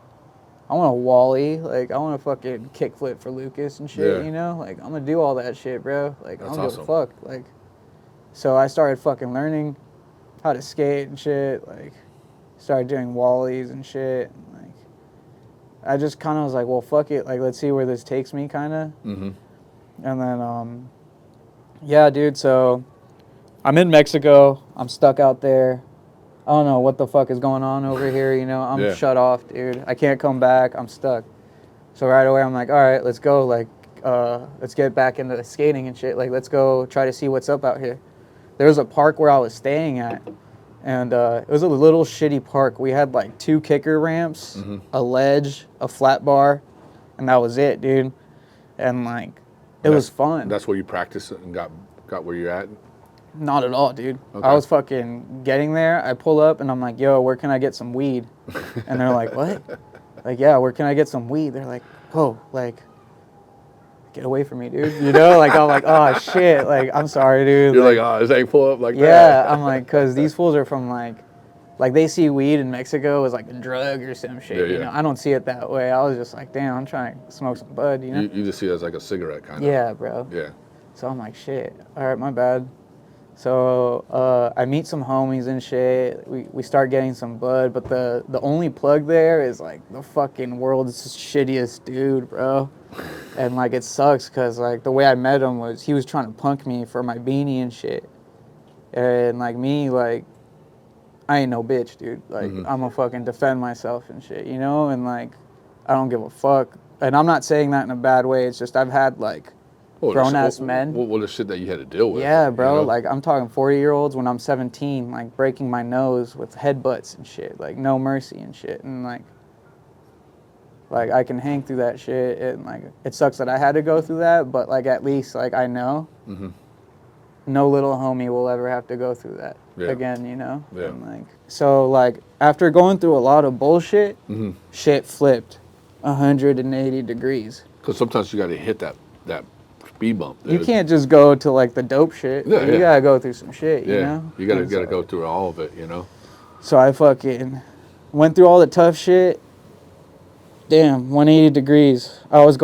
S12: I wanna wally, like, I wanna fucking kickflip for Lucas and shit, you know? Like, I'm gonna do all that shit, bro. Like, I don't give a fuck. Like, so I started fucking learning how to skate and shit, like, started doing wallies and shit, and, like, I just kind of was like, well, fuck it. Like, let's see where this takes me, kind of.
S2: Mm-hmm.
S12: And then, yeah, dude. So I'm in Mexico. I'm stuck out there. I don't know what the fuck is going on over here. You know, I'm shut off, dude. I can't come back. I'm stuck. So right away, I'm like, all right, let's go. Like, let's get back into skating and shit. Like, let's go try to see what's up out here. There was a park where I was staying at, and it was a little shitty park. We had like 2 kicker ramps, a ledge, a flat bar, and that was it, dude. And like, it was fun.
S2: That's where you practiced and got where you're at?
S12: Not at all, dude.
S2: Okay.
S12: I was fucking getting there. I pull up and I'm like, yo, where can I get some weed? And they're like, what? Like, yeah, where can I get some weed? They're like, whoa, like, get away from me, dude. You know, like, I'm like, oh, shit. Like, I'm sorry, dude.
S2: You're like, oh, this ain't pull up like that.
S12: Yeah, I'm like, because these fools are from, like they see weed in Mexico as, like, a drug or some shit, you know? I don't see it that way. I was just like, damn, I'm trying to smoke some bud, you know?
S2: You just see it as, like, a cigarette kind of.
S12: Yeah, bro.
S2: Yeah.
S12: So I'm like, shit. All right, my bad. So I meet some homies and shit. We start getting some bud, but the only plug there is like the fucking world's shittiest dude, bro. And like it sucks because like the way I met him was he was trying to punk me for my beanie and shit. And like me, like I ain't no bitch, dude. Like I'm gonna fucking defend myself and shit, you know? And like I don't give a fuck. And I'm not saying that in a bad way. It's just I've had like grown-ass men.
S2: What the shit that you had to deal with.
S12: Yeah, bro.
S2: You know?
S12: Like, I'm talking 40-year-olds when I'm 17, like, breaking my nose with headbutts and shit. Like, no mercy and shit. And, like I can hang through that shit. And, like, it sucks that I had to go through that. But, like, at least, like, I know no little homie will ever have to go through that again, you know?
S2: Yeah.
S12: And, like, so, like, after going through a lot of bullshit, shit flipped 180 degrees.
S2: Because sometimes you got to hit that speed bump. Dude.
S12: You can't just go to like the dope shit.
S2: Yeah,
S12: you gotta go through some shit, you know?
S2: You gotta go through all of it, you know?
S12: So I fucking went through all the tough shit. Damn, 180 degrees. I was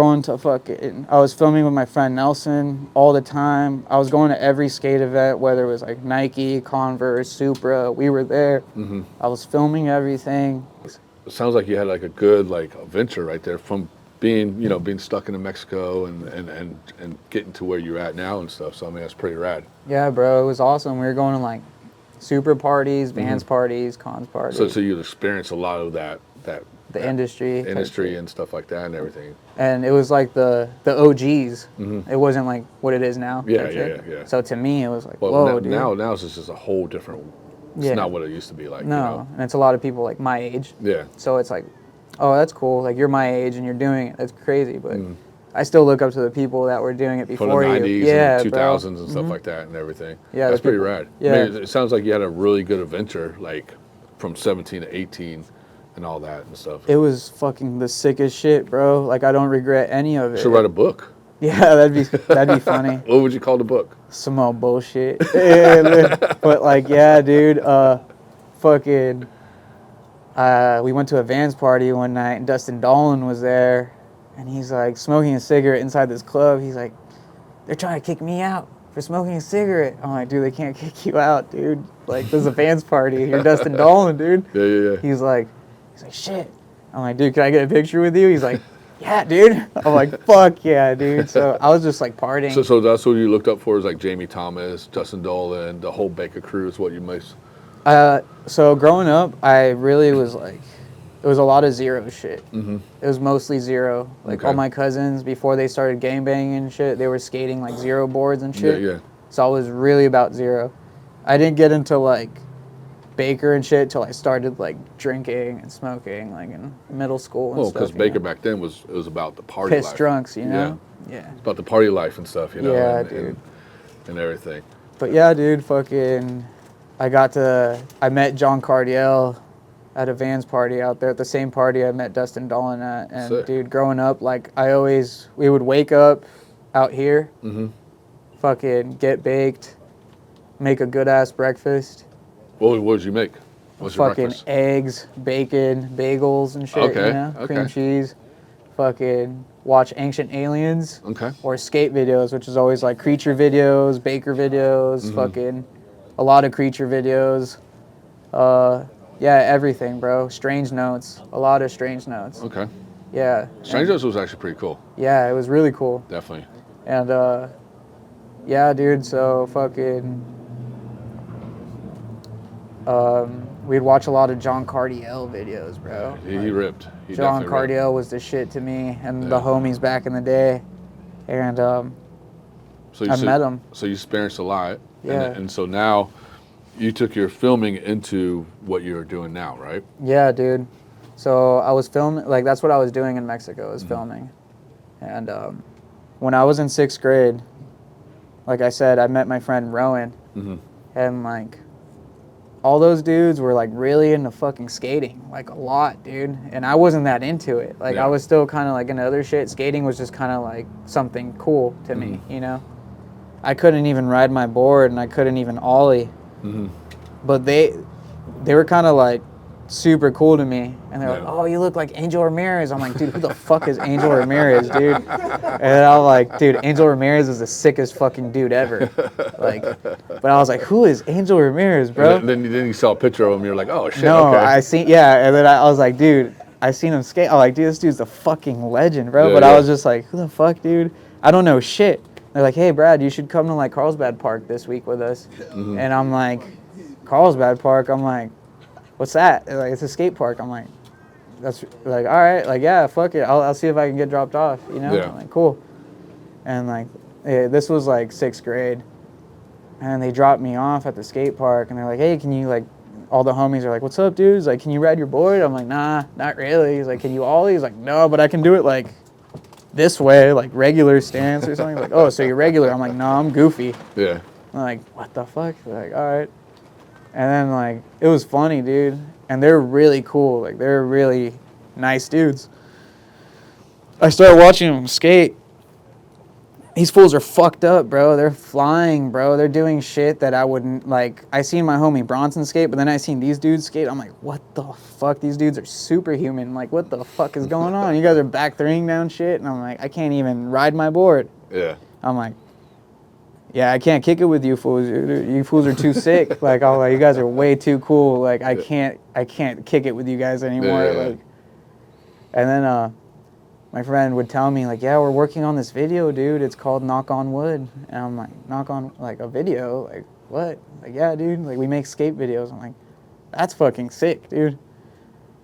S12: filming with my friend Nelson all the time. I was going to every skate event, whether it was like Nike, Converse, Supra. We were there. I was filming everything.
S2: It sounds like you had like a good like adventure right there from being stuck in Mexico and getting to where you're at now and stuff. So I mean that's pretty rad.
S12: Yeah, bro, it was awesome. We were going to like super parties, Vans parties, cons parties.
S2: So you experienced a lot of that
S12: industry
S2: and stuff like that and everything.
S12: And it was like the OGs. It wasn't like what it is now.
S2: Yeah.
S12: So to me, it was like,
S2: well,
S12: whoa, dude.
S2: Now it's just a whole different. It's not what it used to be like.
S12: No,
S2: you know?
S12: And it's a lot of people like my age.
S2: Yeah.
S12: So it's like, oh, that's cool. Like you're my age and you're doing it. That's crazy, but I still look up to the people that were doing it before
S2: from the
S12: you.
S2: 90s and 2000s
S12: bro.
S2: and stuff like that and everything.
S12: Yeah,
S2: that's pretty rad.
S12: Yeah.
S2: I mean, it sounds like you had a really good adventure, like from 17 to 18 and all that and stuff.
S12: It was fucking the sickest shit, bro. Like I don't regret any of it.
S2: You should write a book.
S12: Yeah, that'd be funny.
S2: What would you call the book?
S12: Some old bullshit. But like, yeah, dude. Fucking. We went to a Vans party one night, and Dustin Dolan was there, and he's like smoking a cigarette inside this club. He's like, they're trying to kick me out for smoking a cigarette. I'm like, dude, they can't kick you out, dude. Like, this is a Vans party. You're Dustin Dolan, dude.
S2: Yeah.
S12: He's like, shit. I'm like, dude, can I get a picture with you? He's like, yeah, dude. I'm like, fuck yeah, dude. So I was just like partying.
S2: So that's what you looked up for, is like Jamie Thomas, Dustin Dolan, the whole Baker crew is what you most.
S12: So growing up, I really was like, it was a lot of zero shit. It was mostly zero. Like all my cousins, before they started gangbanging and shit, they were skating like zero boards and shit.
S2: Yeah.
S12: So I was really about zero. I didn't get into like Baker and shit till I started like drinking and smoking like in middle school and stuff.
S2: Well, because Baker back then was about the party life.
S12: Piss drunks, you know? Yeah.
S2: It's about the party life and stuff, you know?
S12: Yeah,
S2: and,
S12: dude.
S2: And everything.
S12: But yeah, dude, fucking, I met John Cardiel at a Vans party out there, at the same party I met Dustin Dolan at. And
S2: Sick.
S12: Dude, growing up, like we would wake up out here, fucking get baked, make a good ass breakfast.
S2: What did you make? What's your
S12: fucking
S2: breakfast?
S12: Eggs, bacon, bagels and shit, you know? Cream cheese. Fucking watch Ancient Aliens.
S2: Okay.
S12: Or skate videos, which is always like Creature videos, Baker videos, fucking a lot of Creature videos. Yeah, everything, bro. Strange Notes. A lot of Strange Notes.
S2: Okay.
S12: Yeah.
S2: Strangers was actually pretty cool.
S12: Yeah, it was really cool.
S2: Definitely.
S12: And yeah, dude. So fucking. We'd watch a lot of John Cardiel videos, bro.
S2: Yeah, he ripped. He
S12: John
S2: definitely ripped.
S12: Cardiel was the shit to me, and the homies back in the day. And
S2: So
S12: I met him.
S2: So you experienced a lot.
S12: Yeah.
S2: And so now you took your filming into what you're doing now, right?
S12: Yeah, dude. So I was filming, like that's what I was doing in Mexico, was filming. And when I was in 6th grade, like I said, I met my friend Rowan. And like, all those dudes were like really into fucking skating, like a lot, dude. And I wasn't that into it. Like I was still kind of like into other shit. Skating was just kind of like something cool to me, you know? I couldn't even ride my board and I couldn't even ollie. But they were kind of like super cool to me. And they're like, oh, you look like Angel Ramirez. I'm like, dude, who the fuck is Angel Ramirez, dude? And I'm like, dude, Angel Ramirez is the sickest fucking dude ever. Like, but I was like, who is Angel Ramirez, bro?
S2: And then you saw a picture of him. You're like, oh shit.
S12: No,
S2: okay.
S12: And then I was like, dude, I seen him skate. I'm like, dude, this dude's the fucking legend, bro.
S2: Yeah,
S12: But I was just like, who the fuck, dude? I don't know shit. They're like, hey, Brad, you should come to like Carlsbad Park this week with us. And I'm like, Carlsbad Park? I'm like, what's that? They're like, it's a skate park. I'm like, that's like, all right, like, yeah, fuck it. I'll see if I can get dropped off, you know?
S2: Yeah.
S12: I'm like, cool. And like, this was like 6th grade. And they dropped me off at the skate park. And they're like, hey, can you like, all the homies are like, what's up, dude? He's like, can you ride your board? I'm like, nah, not really. He's like, can you ollie? He's like, no, but I can do it like this way, like regular stance or something. He's like, oh, so you're regular. I'm like, no, I'm goofy.
S2: Yeah.
S12: I'm like, what the fuck? They're like, all right. And then like, it was funny, dude. And they're really cool. Like, they're really nice dudes. I started watching them skate. These fools are fucked up, bro. They're flying, bro. They're doing shit that I wouldn't, like, I seen my homie Bronson skate, but then I seen these dudes skate. I'm like, what the fuck? These dudes are superhuman. Like, what the fuck is going on? You guys are back throwing down shit. And I'm like, I can't even ride my board.
S2: Yeah.
S12: I'm like, yeah, I can't kick it with you fools. You fools are too sick. Like, I'm like, you guys are way too cool. Like, I can't kick it with you guys anymore.
S2: Yeah.
S12: Like, and then my friend would tell me, like, yeah, we're working on this video, dude. It's called Knock on Wood. And I'm like, knock on, like, a video? Like, what? Like, yeah, dude. Like, we make skate videos. I'm like, that's fucking sick, dude.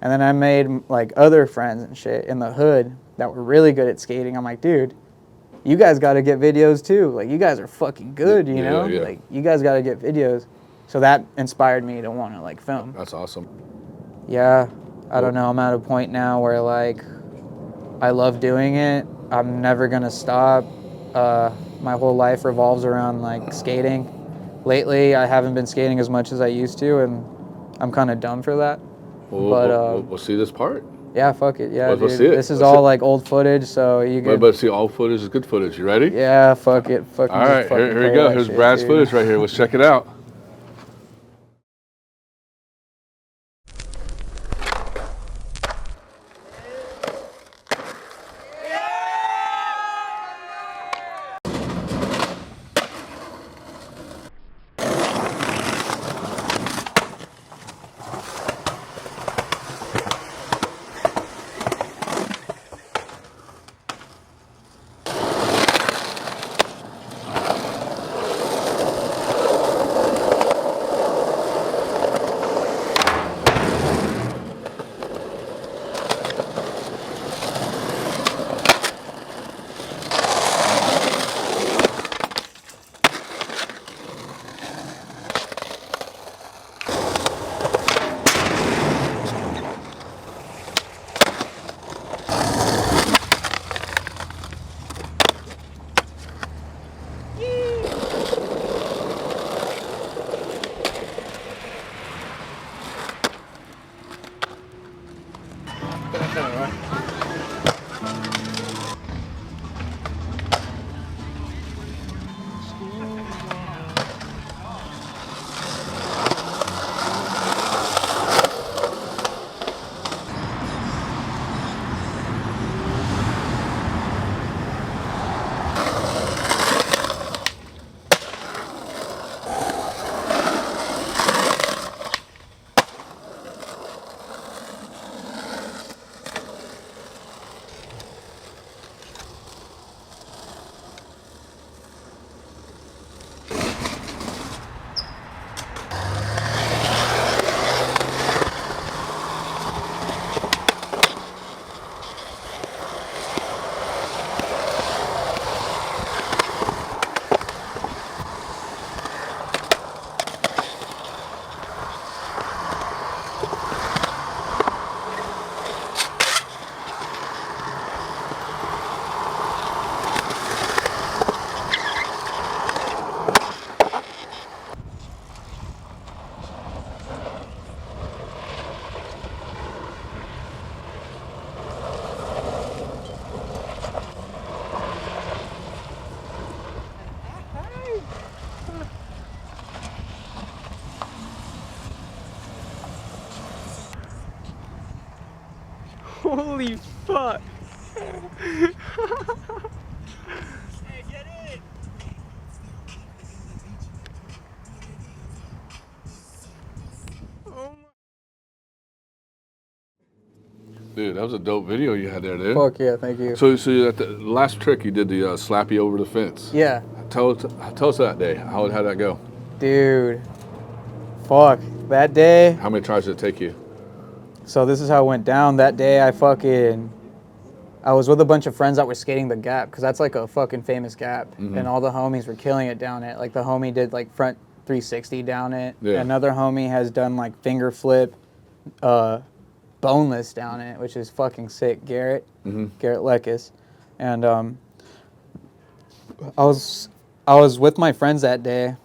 S12: And then I made, like, other friends and shit in the hood that were really good at skating. I'm like, dude, you guys got to get videos, too. Like, you guys are fucking good, you know?
S2: Yeah.
S12: Like, you guys got to get videos. So that inspired me to want to, like, film.
S2: That's awesome.
S12: Yeah. I don't know. I'm at a point now where, like, I love doing it. I'm never going to stop. My whole life revolves around, like, skating. Lately, I haven't been skating as much as I used to, and I'm kind of dumb for that.
S2: We'll see this part.
S12: Yeah, fuck it. Yeah,
S2: We'll
S12: dude.
S2: see it.
S12: This is all, like, old footage, so you can...
S2: But see, all footage is good footage. You ready?
S12: Yeah, fuck it. Fucking
S2: all right, here we go. Here's
S12: shit,
S2: Brad's
S12: dude.
S2: footage right here. Let's check it out.
S12: Holy fuck.
S2: Dude, that was a dope video you had there, dude.
S12: Fuck yeah, thank you.
S2: So at the last trick, you did the slappy over the fence.
S12: Yeah.
S2: Tell us that day. How'd that go?
S12: Dude. Fuck. That day.
S2: How many tries did it take you?
S12: So this is how it went down. That day I was with a bunch of friends that were skating the gap, because that's like a fucking famous gap.
S2: Mm-hmm.
S12: And all the homies were killing it down it. Like the homie did like front 360 down it.
S2: Yeah.
S12: Another homie has done like finger flip, boneless down it, which is fucking sick. Garrett Lekis. And I was with my friends that day,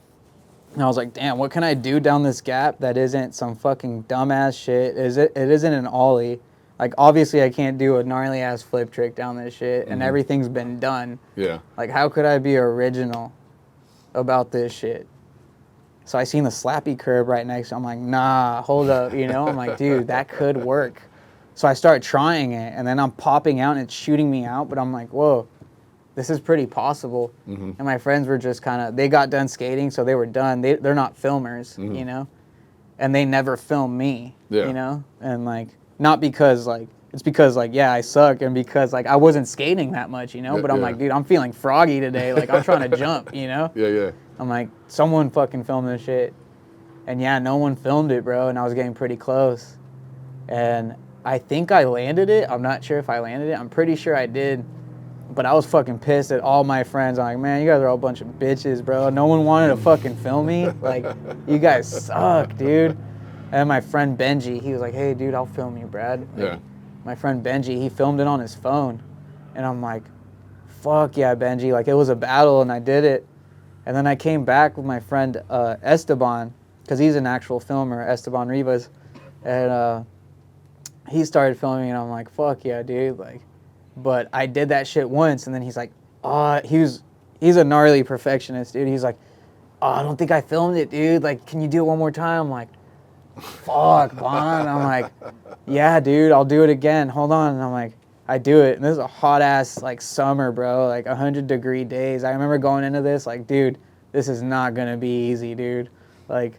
S12: and I was like, damn, what can I do down this gap that isn't some fucking dumbass shit? It isn't an ollie. Like, obviously I can't do a gnarly ass flip trick down this shit, and everything's been done.
S2: Yeah.
S12: Like, how could I be original about this shit? So I seen the slappy curb right next to it. I'm like, nah, hold up, you know? I'm like, dude, that could work. So I start trying it, and then I'm popping out and it's shooting me out, but I'm like, whoa, this is pretty possible. And my friends were just kind of, they got done skating, so they were done. They're not filmers, you know? And they never film me, you know? And like, not because like, it's because like, yeah, I suck, and because like I wasn't skating that much, you know?
S2: Yeah,
S12: but I'm like, dude, I'm feeling froggy today. Like, I'm trying to jump, you know?
S2: Yeah.
S12: I'm like, someone fucking film this shit. And yeah, no one filmed it, bro, and I was getting pretty close. And I think I landed it. I'm not sure if I landed it. I'm pretty sure I did. But I was fucking pissed at all my friends. I'm like, man, you guys are all a bunch of bitches, bro. No one wanted to fucking film me. Like, you guys suck, dude. And my friend Benji, he was like, hey, dude, I'll film you, Brad. Like,
S2: Yeah.
S12: My friend Benji, he filmed it on his phone. And I'm like, fuck yeah, Benji. Like, it was a battle, and I did it. And then I came back with my friend Esteban, because he's an actual filmer, Esteban Rivas. And he started filming, and I'm like, fuck yeah, dude. Like, but I did that shit once, and then he's like, he's a gnarly perfectionist, dude. He's like, I don't think I filmed it, dude. Like, can you do it one more time? I'm like, fuck, Bon. I'm like, yeah, dude, I'll do it again. Hold on. And I'm like, I do it. And this is a hot ass like summer, bro. Like 100-degree days. I remember going into this like, dude, this is not gonna be easy, dude. Like,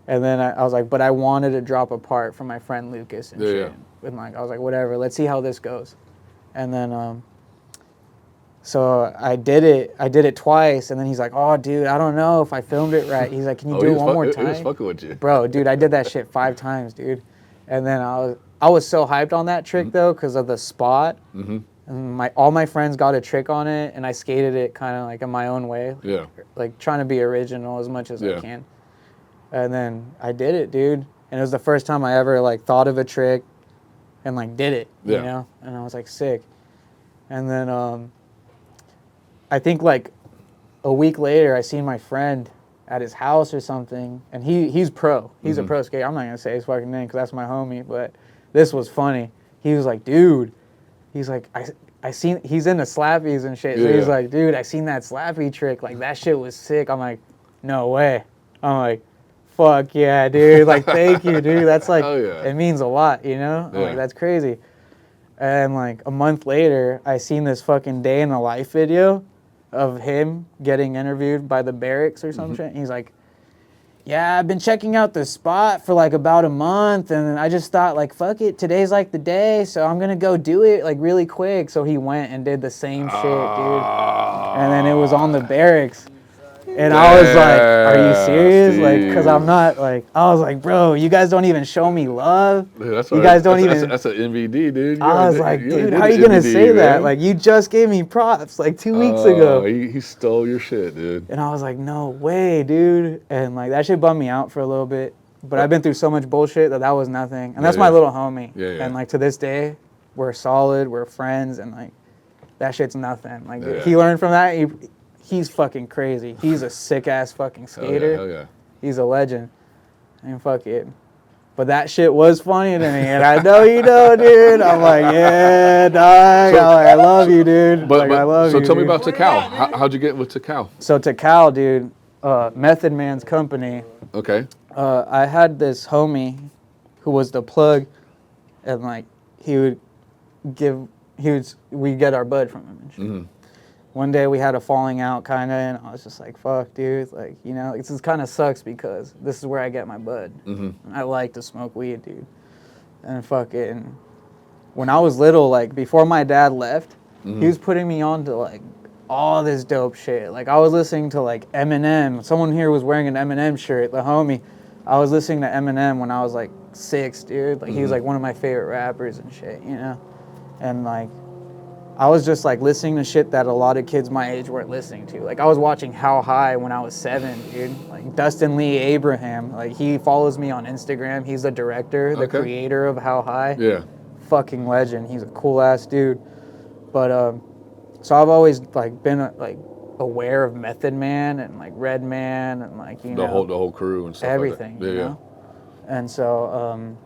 S12: and then I was like, but I wanted to drop a part from my friend Lucas and shit. And like, I was like, whatever, let's see how this goes. And then, so I did it twice, and then he's like, oh, dude, I don't know if I filmed it right. He's like, can you do it one more time?
S2: He was fucking with you.
S12: Bro, dude, I did that shit 5 times, dude. And then I was so hyped on that trick, though, because of the spot. And all my friends got a trick on it, and I skated it kind of like in my own way.
S2: Yeah.
S12: Like trying to be original as much as I can. And then I did it, dude. And it was the first time I ever like thought of a trick and like did it, you know? And I was like, sick. And then I think like a week later, I seen my friend at his house or something, and he's pro. He's a pro skater. I'm not gonna say his fucking name because that's my homie, but this was funny. He was like, dude, he's like, I seen, he's into slappies and shit. So he's like, dude, I seen that slappy trick. Like, that shit was sick. I'm like, no way. I'm like, fuck yeah, dude. Like, thank you, dude. That's like, it means a lot, you know? I'm like, that's crazy. And like a month later, I seen this fucking day in the life video of him getting interviewed by the Barracks or some shit. And he's like, yeah, I've been checking out the spot for like about a month, and I just thought like, fuck it, today's like the day, so I'm gonna go do it like really quick. So he went and did the same shit, dude. And then it was on the Barracks. And I was like, are you serious? Like, because I'm not like, I was like, bro, you guys don't even show me love.
S2: Dude, that's
S12: you guys don't even.
S2: That's an MVD, dude.
S12: I was like, dude, how are you going to say that? Like, you just gave me props like 2 weeks ago.
S2: He stole your shit, dude.
S12: And I was like, no way, dude. And like, that shit bummed me out for a little bit. But I've been through so much bullshit that was nothing. And that's my little homie. And like, to this day, we're solid, we're friends, and like, that shit's nothing. Like, he learned from that. He's fucking crazy. He's a sick ass fucking skater.
S2: Hell yeah.
S12: He's a legend. And fuck it. But that shit was funny to me, and I know you know, dude. I'm like, yeah, dog. I love you, dude.
S2: But
S12: I love you.
S2: So tell me
S12: dude.
S2: about Takal. How'd you get with Takal?
S12: So Takal, dude, Method Man's company.
S2: Okay.
S12: I had this homie who was the plug, and like he would we get our bud from him and shit.
S2: Mhm.
S12: One day we had a falling out kind of, and I was just like, fuck, dude. Like, you know, this kind of sucks because this is where I get my bud.
S2: Mhm.
S12: I like to smoke weed, dude. And fucking, when I was little, like, before my dad left, he was putting me on to, like, all this dope shit. Like, I was listening to, like, Eminem. Someone here was wearing an Eminem shirt, the homie. I was listening to Eminem when I was, like, 6, dude. Like, he was, like, one of my favorite rappers and shit, you know? And, like, I was just like listening to shit that a lot of kids my age weren't listening to. Like I was watching How High when I was 7, dude. Like Dustin Lee Abraham, like he follows me on Instagram. He's the director, the creator of How High.
S2: Yeah.
S12: Fucking legend. He's a cool ass dude. But so I've always like been like aware of Method Man and like Redman and like you know
S2: the whole crew and stuff.
S12: everything.
S2: Like that.
S12: You know? And so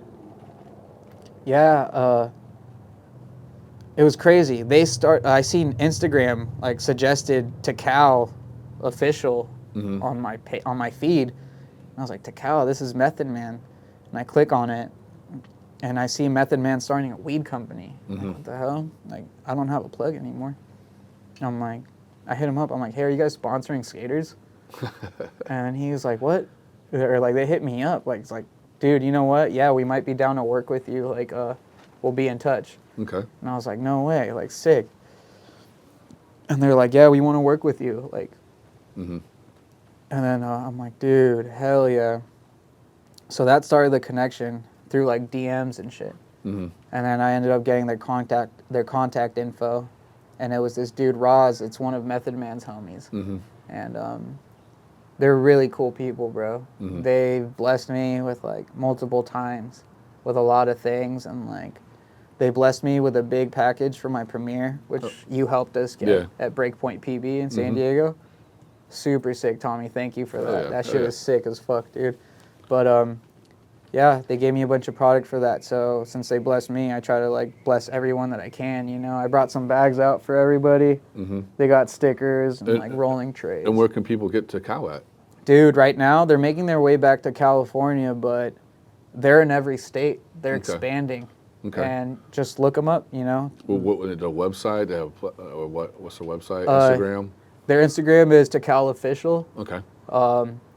S12: it was crazy. I seen Instagram like suggested Takal official on my feed. And I was like, Takal, this is Method Man. And I click on it and I see Method Man starting a weed company. Like, what the hell? Like, I don't have a plug anymore. And I'm like, I hit him up. I'm like, hey, are you guys sponsoring skaters? And he was like, what? Or like they hit me up. Like, it's like, dude, you know what? Yeah, we might be down to work with you. Like, we'll be in touch.
S2: Okay.
S12: And I was like, no way, like sick. And they're like, yeah, we want to work with you. Like, and then I'm like, dude, hell yeah. So that started the connection through like DMs and shit. And then I ended up getting their contact info. And it was this dude, Roz. It's one of Method Man's homies. And they're really cool people, bro. They've blessed me with like multiple times with a lot of things. And like, they blessed me with a big package for my premiere, which you helped us get at Breakpoint PB in San Diego. Super sick, Tommy. Thank you for that. That shit was sick as fuck, dude. But yeah, they gave me a bunch of product for that. So since they blessed me, I try to like bless everyone that I can. You know, I brought some bags out for everybody. They got stickers and like rolling trays.
S2: And where can people get to Cal at?
S12: Dude, right now they're making their way back to California, but they're in every state. They're expanding.
S2: Okay.
S12: And just look them up, you know.
S2: What the website? They have, or what's their website? Instagram?
S12: Their Instagram is Takal Official.
S2: Okay.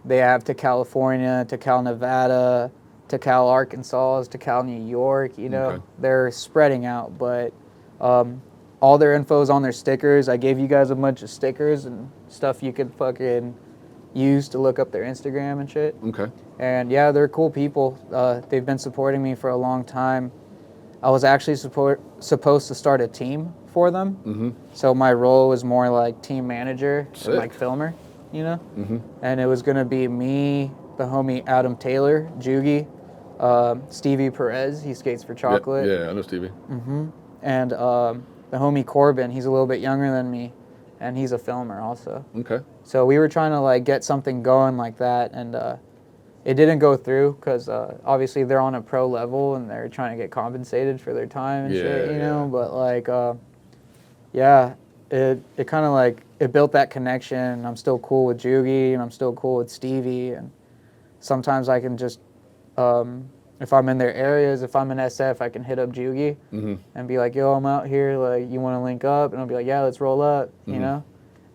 S12: They have to California, to Cal Nevada, to Cal Arkansas, to Cal New York, you know. They're spreading out, but all their info is on their stickers. I gave you guys a bunch of stickers and stuff you could fucking use to look up their Instagram and shit.
S2: Okay.
S12: And yeah, they're cool people. They've been supporting me for a long time. I was actually supposed to start a team for them. So my role was more like team manager and like filmer, you know? And it was going to be me, the homie Adam Taylor, Jugi, Stevie Perez, he skates for Chocolate.
S2: Yeah, I know Stevie.
S12: And the homie Corbin, he's a little bit younger than me, and he's a filmer also.
S2: Okay.
S12: So we were trying to like get something going like that, and it didn't go through because obviously they're on a pro level and they're trying to get compensated for their time and shit, you know. But like, yeah, it kind of like it built that connection. I'm still cool with Jugi and I'm still cool with Stevie, and sometimes I can just, if I'm in their areas, if I'm in SF, I can hit up Jugi and be like, yo, I'm out here, like, you want to link up? And I'll be like, yeah, let's roll up, you know.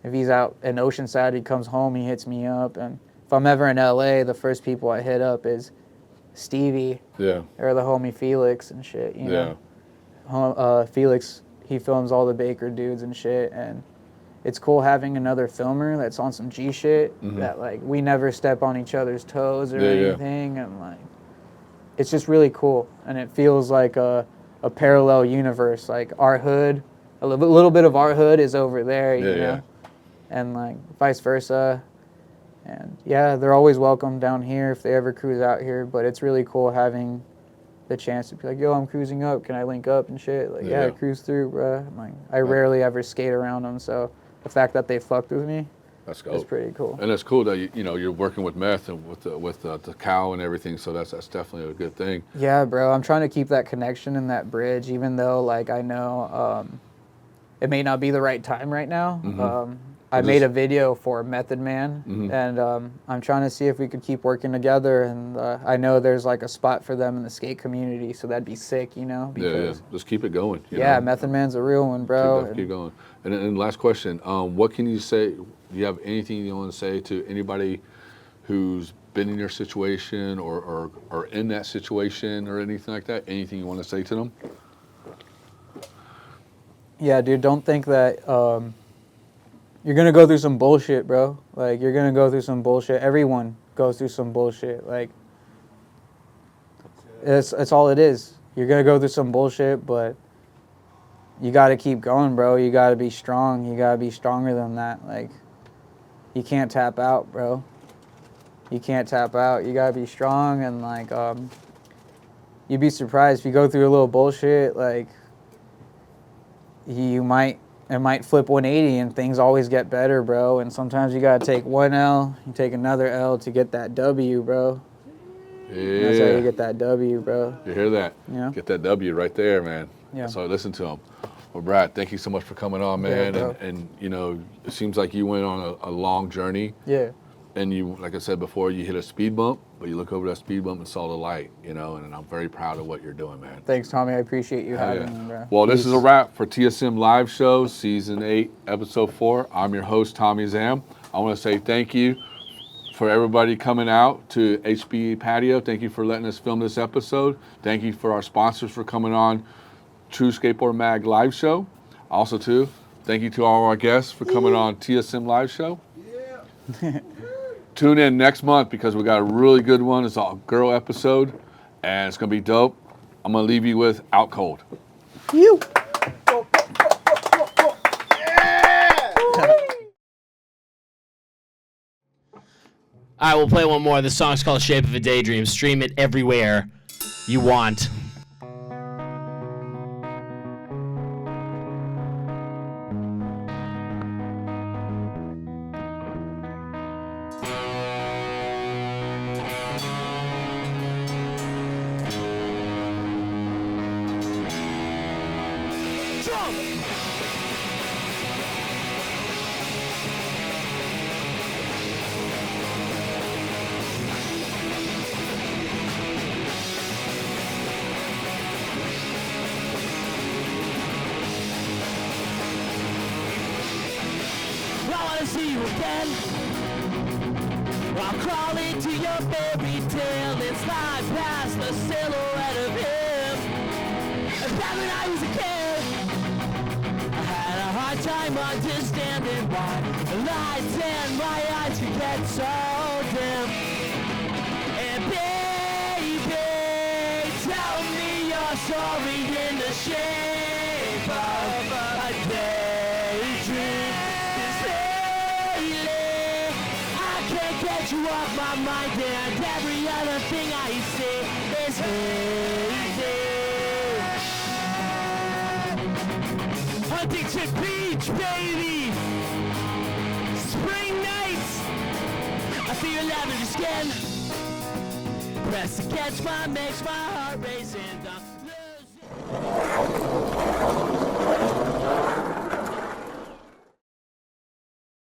S12: If he's out in Oceanside, he comes home, he hits me up, and if I'm ever in LA, the first people I hit up is Stevie or the homie Felix and shit, you know. Felix, he films all the Baker dudes and shit, and it's cool having another filmer that's on some G shit that like we never step on each other's toes or anything, and like it's just really cool, and it feels like a parallel universe. Like our hood, a little bit of our hood is over there, you know, and like vice versa. And yeah, they're always welcome down here if they ever cruise out here, but it's really cool having the chance to be like, yo, I'm cruising up, can I link up and shit? Like, yeah, cruise through, bro. I'm like, I rarely ever skate around them, so the fact that they fucked with me is pretty cool.
S2: And it's cool that you know you're working with meth and with the cow and everything, so that's definitely a good thing.
S12: Yeah, bro, I'm trying to keep that connection and that bridge, even though like I know it may not be the right time right now. I made a video for Method Man, and I'm trying to see if we could keep working together. And I know there's like a spot for them in the skate community, so that'd be sick, you know?
S2: Yeah. Just keep it going. You
S12: Yeah,
S2: know?
S12: Method Man's a real one, bro.
S2: Keep going. And then last question, what can you say, do you have anything you want to say to anybody who's been in your situation or in that situation or anything like that? Anything you want to say to them?
S12: Yeah, dude, don't think that you're going to go through some bullshit, bro. Like, you're going to go through some bullshit. Everyone goes through some bullshit. Like, it's all it is. You're going to go through some bullshit, but you got to keep going, bro. You got to be strong. You got to be stronger than that. Like, you can't tap out, bro. You can't tap out. You got to be strong, and, like, you'd be surprised if you go through a little bullshit, like, it might flip 180 and things always get better, bro. And sometimes you gotta take one L, you take another L to get that W, bro.
S2: Yeah.
S12: That's how you get that W, bro.
S2: You hear that?
S12: Yeah.
S2: Get that W right there, man.
S12: Yeah.
S2: So listen to him. Well, Brad, thank you so much for coming on, man.
S12: Yeah,
S2: and you know, it seems like you went on a long journey.
S12: Yeah.
S2: And you, like I said before, you hit a speed bump, but you look over that speed bump and saw the light, you know, and I'm very proud of what you're doing, man.
S12: Thanks, Tommy. I appreciate you having me, bro.
S2: Well, this is a wrap for TSM Live Show, Season 8, Episode 4. I'm your host, Tommie Zam. I want to say thank you for everybody coming out to HB Patio. Thank you for letting us film this episode. Thank you for our sponsors for coming on True Skateboard Mag Live Show. Also, too, thank you to all our guests for coming on TSM Live Show. Yeah. Tune in next month because we got a really good one. It's a girl episode, and it's going to be dope. I'm going to leave you with OutCold.
S12: You.
S5: All right, we'll play one more. This song's called Shape of a Daydream. Stream it everywhere you want. See you again. I'll crawl into your fairy tale and slide past the silhouette of him. And back when I was a kid, I had a hard time understanding why the lights in my eyes could get so dim. And baby, tell me your story in the shape of a daydream. Get you off my mind, and every other thing I see is hazy. Huntington Beach, baby. Spring nights. I feel your lavender skin. Press against my makes my heart race, and